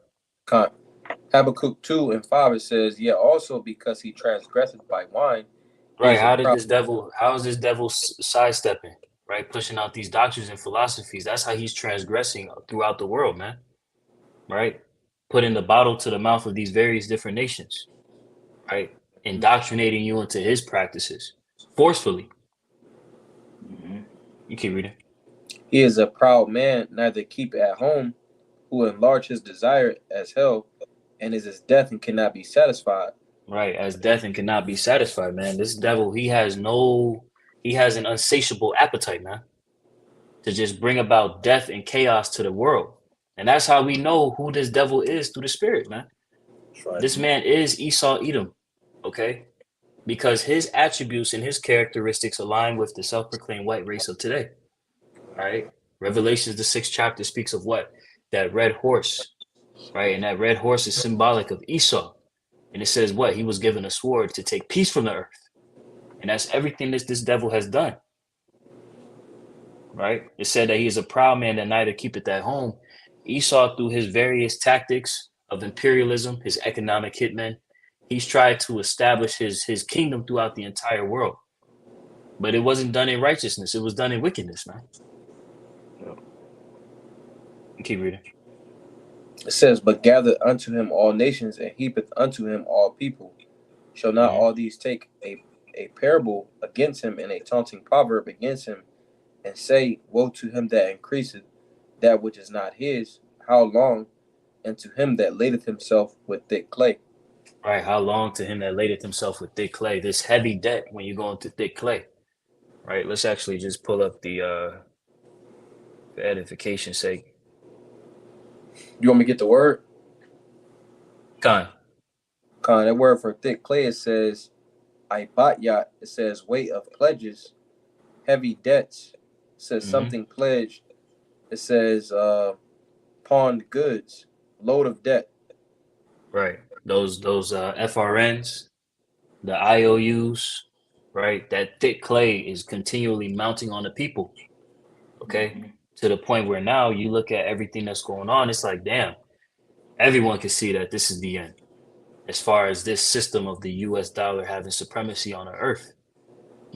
Habakkuk 2:5 it says, "Yeah, also because he transgressed by wine, he Right? is a How did proud." this devil? How is this devil sidestepping? Right, pushing out these doctrines and philosophies. That's how he's transgressing throughout the world, man. Right, putting the bottle to the mouth of these various different nations. Right, indoctrinating you into his practices forcefully. Mhm. You keep reading. He is a proud man, neither keep at home, who enlarge his desire as hell, and is as death and cannot be satisfied. Right, as death and cannot be satisfied, man. This devil, he has an unsatiable appetite, man, to just bring about death and chaos to the world. And that's how we know who this devil is through the spirit, man. That's right. This man is Esau Edom, okay? Because his attributes and his characteristics align with the self-proclaimed white race of today. All right. Revelations, the 6th chapter, speaks of what? That red horse, right? And that red horse is symbolic of Esau. And it says what? He was given a sword to take peace from the earth. And that's everything this devil has done. Right? It said that he is a proud man that neither keepeth at home. Esau, through his various tactics of imperialism, his economic hitmen, he's tried to establish his kingdom throughout the entire world. But it wasn't done in righteousness. It was done in wickedness, man. Yep. Keep reading. It says, "But gather unto him all nations, and heapeth unto him all people. Shall not Mhm. all these take a parable against him, and a taunting proverb against him, and say, Woe to him that increaseth that which is not his, how long? And to him that ladeth himself with thick clay." Right. How long to him that ladeth himself with thick clay? This heavy debt when you go into thick clay. Right. Let's actually just pull up the for edification's sake. You want me to get the word? Con. That word for thick clay, it says, Ibatyat. It says, weight of pledges, heavy debts. It says, Mm-hmm. something pledged. It says, pawned goods, load of debt. Right. Those FRNs, the IOUs, right? That thick clay is continually mounting on the people. Okay. Mhm. To the point where now you look at everything that's going on, it's like, damn, everyone can see that this is the end. As far as this system of the US dollar having supremacy on the earth.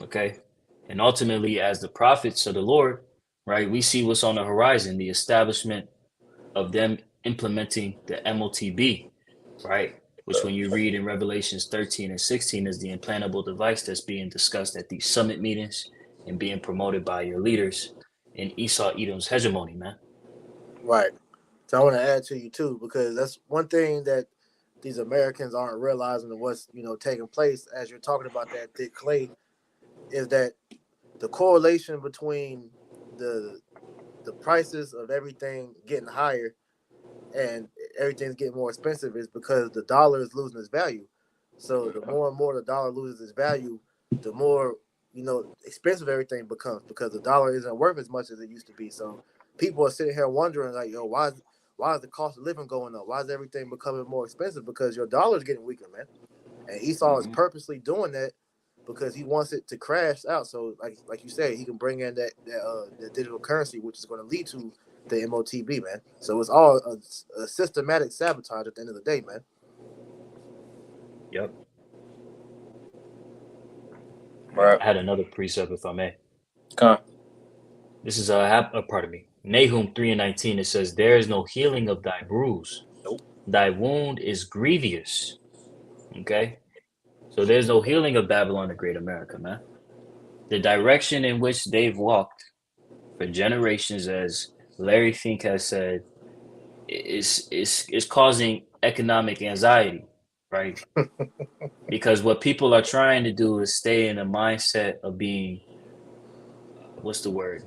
Okay. And ultimately, as the prophets of the Lord, right, we see what's on the horizon, the establishment of them implementing the MOTB, right? Which when you read in Revelations 13 and 16 is the implantable device that's being discussed at these summit meetings and being promoted by your leaders in Esau Edom's hegemony, man. Right. So I want to add to you too, because that's one thing that these Americans aren't realizing of what's taking place as you're talking about that thick clay, is that the correlation between the prices of everything getting higher and everything's getting more expensive is because the dollar is losing its value. So the more and more the dollar loses its value, the more expensive everything becomes, because the dollar isn't worth as much as it used to be. So people are sitting here wondering, like, yo, why is the cost of living going up? Why is everything becoming more expensive? Because your dollar is getting weaker, man. And Esau is purposely doing that because he wants it to crash out. So like you said, he can bring in that digital currency, which is going to lead to the MOTB, man. So it's all a systematic sabotage at the end of the day, man. Yep. Right. I had another precept, if I may. Con. This is pardon me. Nahum 3 and 19. It says, "There is no healing of thy bruise. Nope. Thy wound is grievous." Okay. So there's no healing of Babylon the Great America, man. The direction in which they've walked for generations, as Larry Fink has said, is causing economic anxiety, right? Because what people are trying to do is stay in a mindset of being, what's the word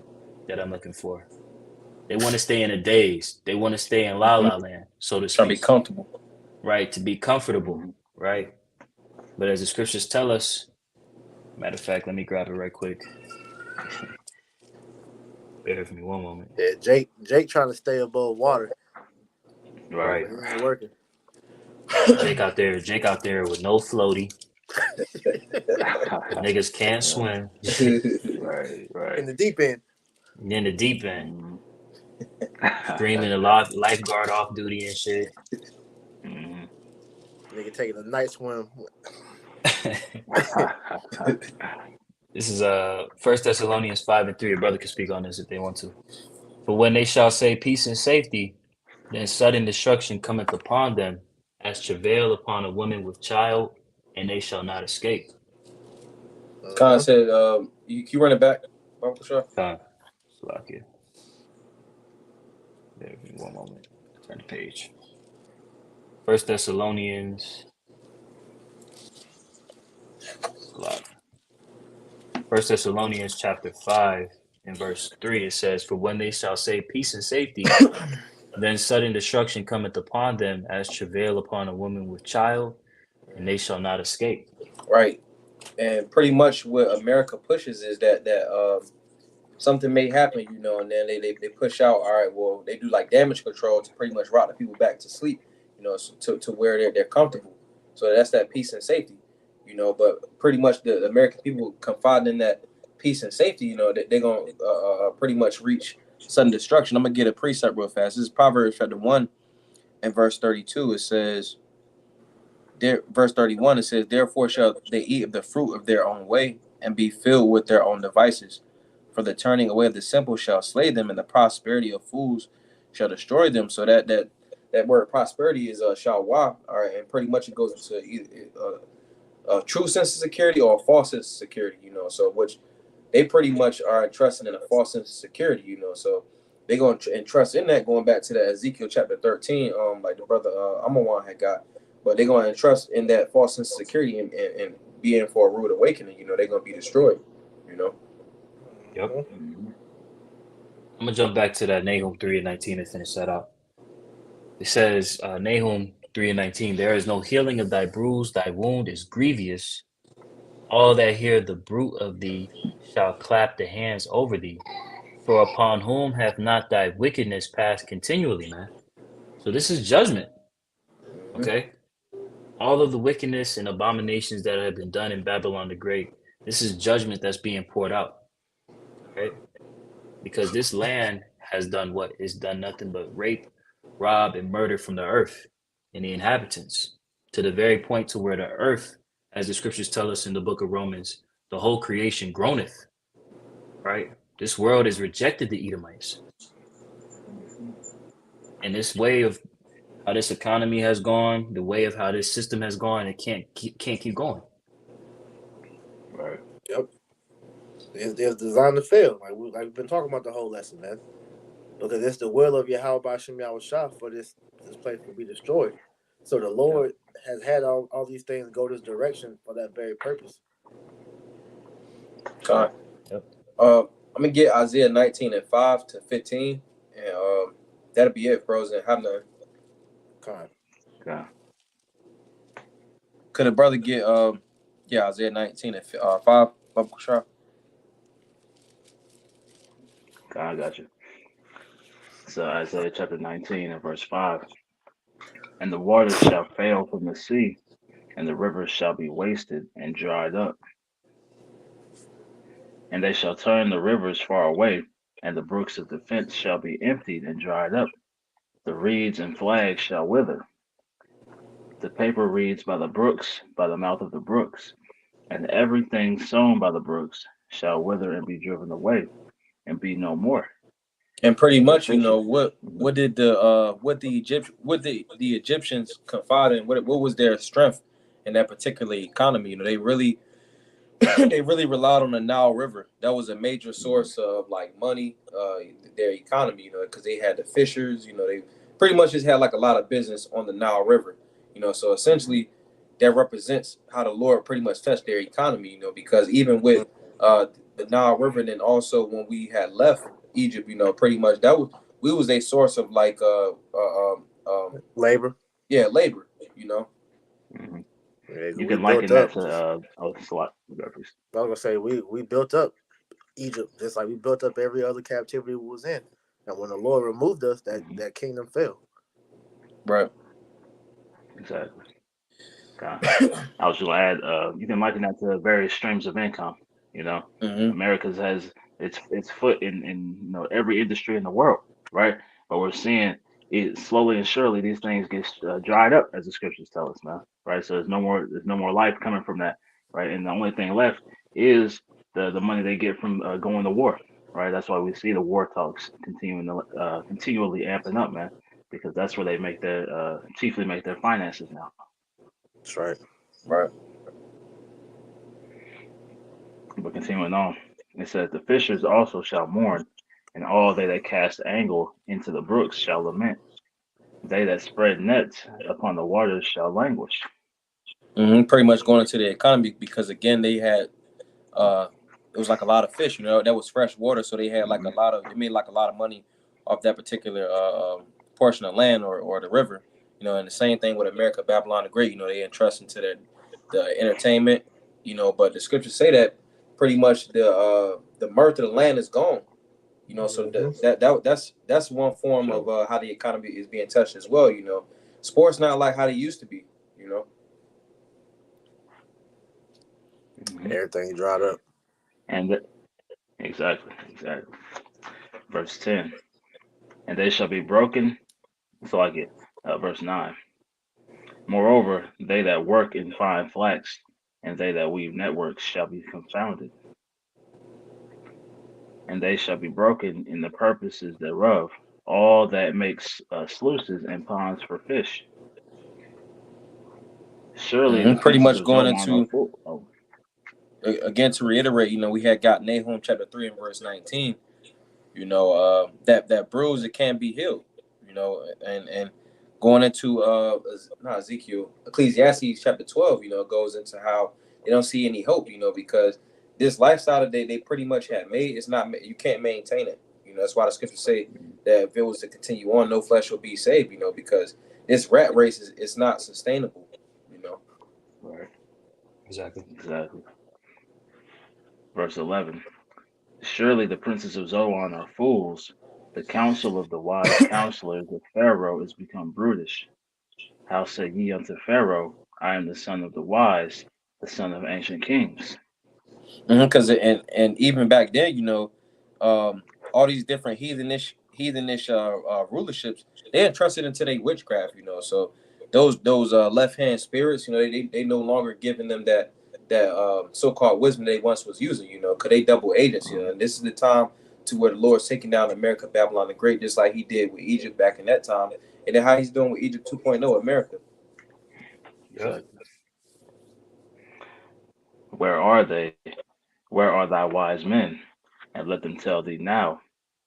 that I'm looking for? They want to stay in a daze. They want to stay in la la land, so to Trying to be speak, comfortable. right? To be comfortable, right? But as the scriptures tell us, matter of fact, let me grab it right quick. Bear with me one moment. Yeah, Jake trying to stay above water. Right. It ain't working. Jake out there with no floaty. Niggas can't swim. Right. In the deep end. In the deep end, Mhm. screaming a lot, lifeguard off duty and shit. Mhm. Nigga taking a night swim. This is 1 Thessalonians 5:3. A brother can speak on this if they want to. For when they shall say peace and safety, then sudden destruction cometh upon them, as travail upon a woman with child, and they shall not escape. Khan said, you run it back, Uncle Shaw? Khan, Salakia. There, give me 1 moment. Turn the page. 1 Thessalonians. Salakia. 1 Thessalonians chapter 5 and verse 3, it says, For when they shall say peace and safety, then sudden destruction cometh upon them as travail upon a woman with child, and they shall not escape. Right. And pretty much what America pushes is that something may happen, you know, and then they push out, all right, well, they do like damage control to pretty much rock the people back to sleep, you know, so to where they're comfortable. So that's that peace and safety, you know, but pretty much the American people confiding in that peace and safety, you know, they're going to pretty much reach sudden destruction. I'm going to get a precept real fast. This is Proverbs chapter 1 and verse 32. It says, verse 31, it says, Therefore shall they eat of the fruit of their own way and be filled with their own devices. For the turning away of the simple shall slay them, and the prosperity of fools shall destroy them. So that word prosperity is shawwa, all right, and pretty much it goes into either a true sense of security or a false sense of security, you know. So which they pretty much are trusting in a false sense of security, you know. So they're going to entrust in that, going back to that Ezekiel chapter 13, like the brother Amawan had got. But they're going to entrust in that false sense of security and be in for a rude awakening. You know, they're going to be destroyed, you know. Yep. I'm going to jump back to that Nahum 3:19 to finish that out. It says, Nahum 3:19, There is no healing of thy bruise, thy wound is grievous. All that hear the bruit of thee shall clap the hands over thee. For upon whom hath not thy wickedness passed continually, man? So this is judgment. Okay? All of the wickedness and abominations that have been done in Babylon the Great, this is judgment that's being poured out. Okay? Because this land has done what? It's done nothing but rape, rob, and murder from the earth and the inhabitants, to the very point to where the earth, as the scriptures tell us in the book of Romans, the whole creation groaneth, right? This world has rejected the Edomites. And this way of how this economy has gone, the way of how this system has gone, it can't keep going. Right. Yep. It's designed to fail. Like we've been talking about the whole lesson, man. Because it's the will of Yahweh Ba'ashem Yahushua for this place to be destroyed. So the Lord has had all these things go this direction for that very purpose. Yep. I'm gonna get Isaiah 19 and 5 to 15, and that'll be it, bros. And have none. Okay. Could a brother get Isaiah 19 and 5, Uncle Shaw? I got you. So Isaiah chapter 19 and verse 5. And the waters shall fail from the sea, and the rivers shall be wasted and dried up. And they shall turn the rivers far away, and the brooks of defense shall be emptied and dried up. The reeds and flags shall wither. The paper reeds by the brooks, by the mouth of the brooks, and everything sown by the brooks shall wither and be driven away, and be no more. And pretty much, you know, what did the Egyptians confide in? What was their strength in that particular economy? You know, they really relied on the Nile River. That was a major source of like money, their economy. You know, because they had the fishers. You know, they pretty much just had like a lot of business on the Nile River. You know, so essentially, that represents how the Lord pretty much touched their economy. You know, because even with the Nile River, and then also when we had left Egypt, you know, pretty much we was a source of like labor. Yeah, labor. You know. Mm-hmm. Yeah, you can liken that to I was gonna say we built up Egypt just like we built up every other captivity we was in, and when the Lord removed us, that kingdom fell. Right. Exactly. Okay. I was gonna add, you can liken that to various streams of income. You know, America has its foot in you know every industry in the world, right? But we're seeing slowly and surely these things get dried up, as the scriptures tell us, man. Right. So there's no more life coming from that. Right. And the only thing left is the money they get from going to war. Right. That's why we see the war talks continually amping up, man, because that's where they make their chiefly make their finances now. That's right. Right. But continuing on, it says, the fishers also shall mourn, and all they that cast angle into the brooks shall lament. They that spread nets upon the waters shall languish. Pretty much going into the economy because again they had it was like a lot of fish, you know, that was fresh water, so they had like they made like a lot of money off that particular portion of land or the river, you know. And the same thing with America, Babylon the Great, you know, they entrust into the entertainment, you know. But the scriptures say that pretty much the mirth of the land is gone, you know. So that's one form of how the economy is being touched as well, you know. Sports not like how they used to be, you know. Everything dried up. And exactly. Verse 10. And they shall be broken. So I get verse 9. Moreover, they that work in fine flax and they that weave networks shall be confounded. And they shall be broken in the purposes thereof, all that makes sluices and ponds for fish. Surely the pretty much princes of going Zoan into are full. Again to reiterate, you know, we had got Nahum chapter 3 and verse 19, you know, that bruise, it can't be healed, you know. And going into not Ezekiel, Ecclesiastes chapter 12, you know, goes into how they don't see any hope, you know, because this lifestyle that they pretty much had made, it's not, you can't maintain it, you know. That's why the scriptures say that if it was to continue on, no flesh will be saved, you know, because this rat race is not sustainable, you know. Right. Exactly. Verse 11. Surely the princes of Zoan are fools. The counsel of the wise counselors of Pharaoh is become brutish. How say ye unto Pharaoh, I am the son of the wise, the son of ancient kings? Because and even back then, you know, all these different heathenish rulerships, they entrusted into their witchcraft, you know. So those left hand spirits, you know, they no longer giving them that so-called wisdom they once was using, you know, because they double agents, you know. And this is the time to where the Lord's taking down America, Babylon the Great, just like he did with Egypt back in that time, and then how he's doing with Egypt 2.0 America. Yep. Where are they? Where are thy wise men? And let them tell thee now,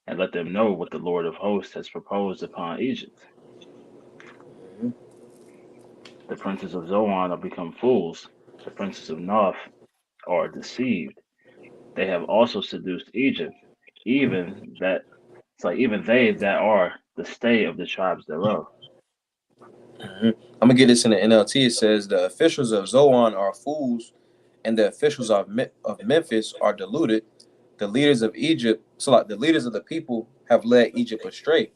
and let them know what the Lord of hosts has proposed upon Egypt. The princes of Zoan are become fools. The princes of Noph are deceived. They have also seduced Egypt, even they that are the stay of the tribes thereof. I'm gonna get this in the NLT. It says the officials of Zoan are fools, and the officials of Memphis are deluded. The leaders of Egypt, so like the leaders of the people, have led Egypt astray,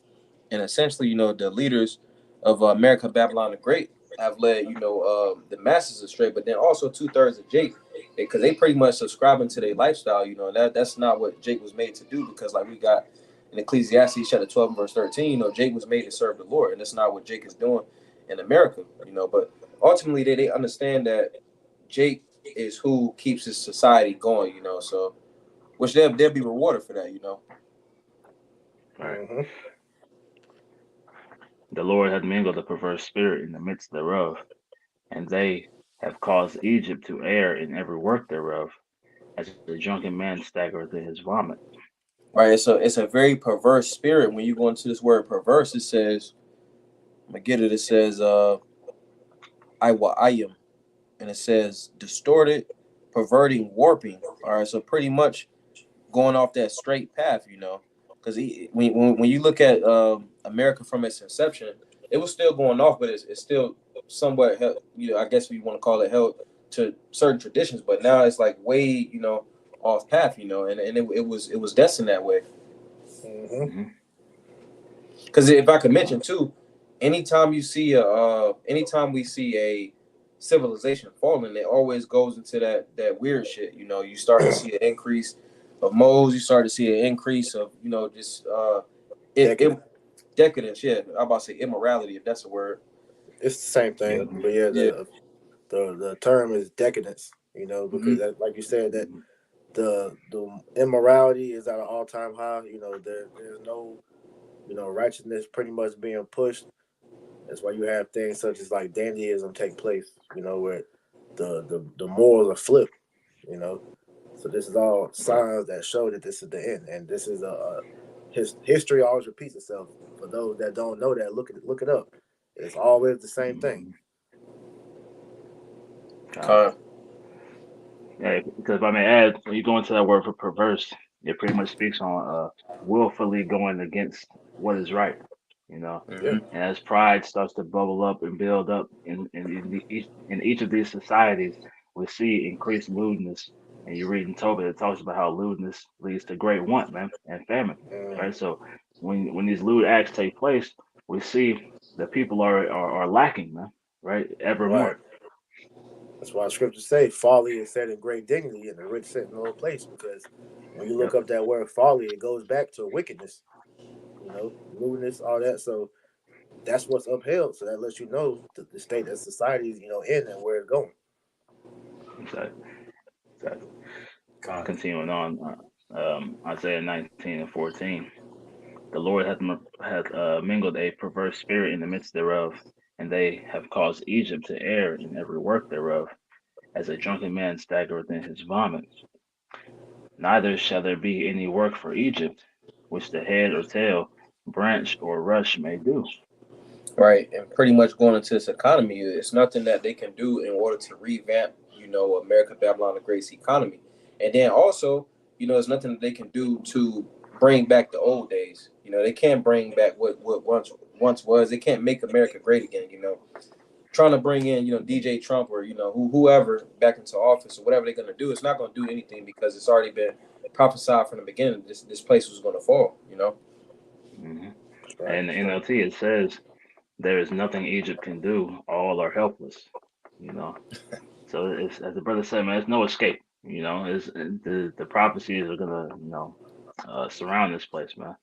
and essentially, you know, the leaders of America, Babylon the Great, have led, you know, the masses astray. But then also 2/3 of Jake, because they pretty much subscribing to their lifestyle. You know, that's not what Jake was made to do. Because like we got in Ecclesiastes chapter 12 verse 13, you know, Jake was made to serve the Lord, and that's not what Jake is doing in America. You know, but ultimately they understand that Jake is who keeps his society going. You know, so which they'll be rewarded for that. You know. Right. The Lord hath mingled a perverse spirit in the midst thereof, and they have caused Egypt to err in every work thereof, as the drunken man staggereth in his vomit. Right, so it's a very perverse spirit. When you go into this word perverse, it says, I'm gonna get it. It says, I am, and it says distorted, perverting, warping. All right, so pretty much going off that straight path, you know, because when you look at America from its inception, it was still going off, but it's still somewhat held, you know, I guess you want to call it held to certain traditions, but now it's like way, you know, off path, you know, and it was destined that way. Because if I could mention too, anytime we see a civilization falling, it always goes into that weird shit. You know, you start to see an increase of moles. You start to see an increase of, you know, just decadence. Yeah, I'm about to say immorality, if that's a word. It's the same thing, Yep. but yeah, Yeah. the term is decadence. You know, because that, like you said, that Mhm. the immorality is at an all time high. You know, there's no righteousness pretty much being pushed. That's why you have things such as like dandyism take place. You know, where the morals are flipped. You know, so this is all Right. signs that show that this is the end, and this is history always repeats itself. For those that don't know that, look it up. It's always the same thing. Con. Yeah, because if I may add, when you go into that word for perverse, it pretty much speaks on willfully going against what is right, you know. Yeah, Mm-hmm. And as pride starts to bubble up and build up in each of these societies, we see increased lewdness. And you read in Tobit, it talks about how lewdness leads to great want, man, and famine, mm, right? So when these lewd acts take place, we see that people are lacking, man, right, right. evermore. That's why scriptures say folly is set in great dignity and the rich set in low place. Because when you look Yep. up that word folly, it goes back to wickedness, lewdness, all that. So that's what's upheld. So that lets you know the state that society is, in and where it's going. Exactly. Exactly. Con. Continuing on, Isaiah 19:14. The Lord hath mingled a perverse spirit in the midst thereof, and they have caused Egypt to err in every work thereof, as a drunken man staggereth in his vomit. Neither shall there be any work for Egypt, which the head or tail, branch or rush may do. Right, and pretty much going into this economy, it's nothing that they can do in order to revamp, America, Babylon the Great's economy. And then also, there's nothing that they can do to bring back the old days. They can't bring back what once was. They can't make America great again. Trying to bring in, DJ Trump or whoever back into office or whatever they're gonna do, it's not gonna do anything because it's already been prophesied from the beginning. This place was gonna fall. hmm Right. And in the NLT it says, there is nothing Egypt can do, all are helpless. You know, so it's, as the brother said, man, there's no escape. It's the prophecies are gonna, surround this place, man.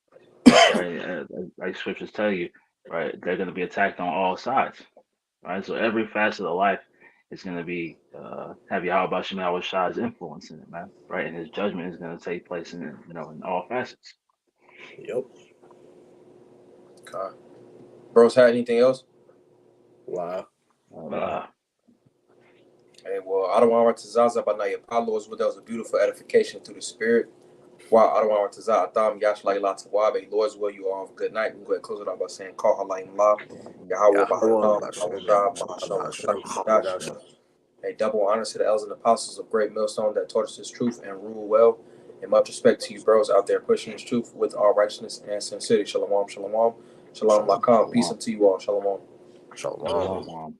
Right? Like scriptures tell you, right? They're gonna be attacked on all sides, right? So every facet of life is gonna be have Yahweh Shem Yahweh Shai's influence in it, man. Right? And his judgment is gonna take place in all facets. Yep. Okay. Bros, had anything else? Wow. Uh, Hey, well, I don't want to Zaza Banaya Paulos, but that was a beautiful edification through the spirit. Wow, I don't want to Zaza Adam Yash like Lata Wabe. Lord's will you all have a good night. We go ahead and close it out by saying, Call Halayim La, Yahweh Yahweh Bahasham, Bashem Shah, Bahashem Shah. A double honor to the elders and apostles of Great Millstone that taught us this truth and rule well. And much respect to you, bros, out there pushing this truth with all righteousness and sincerity. Shalom, shalom, shalom, lakam. Peace Shalom. unto you all. Shalom. Shalom. Shalom. Shalom.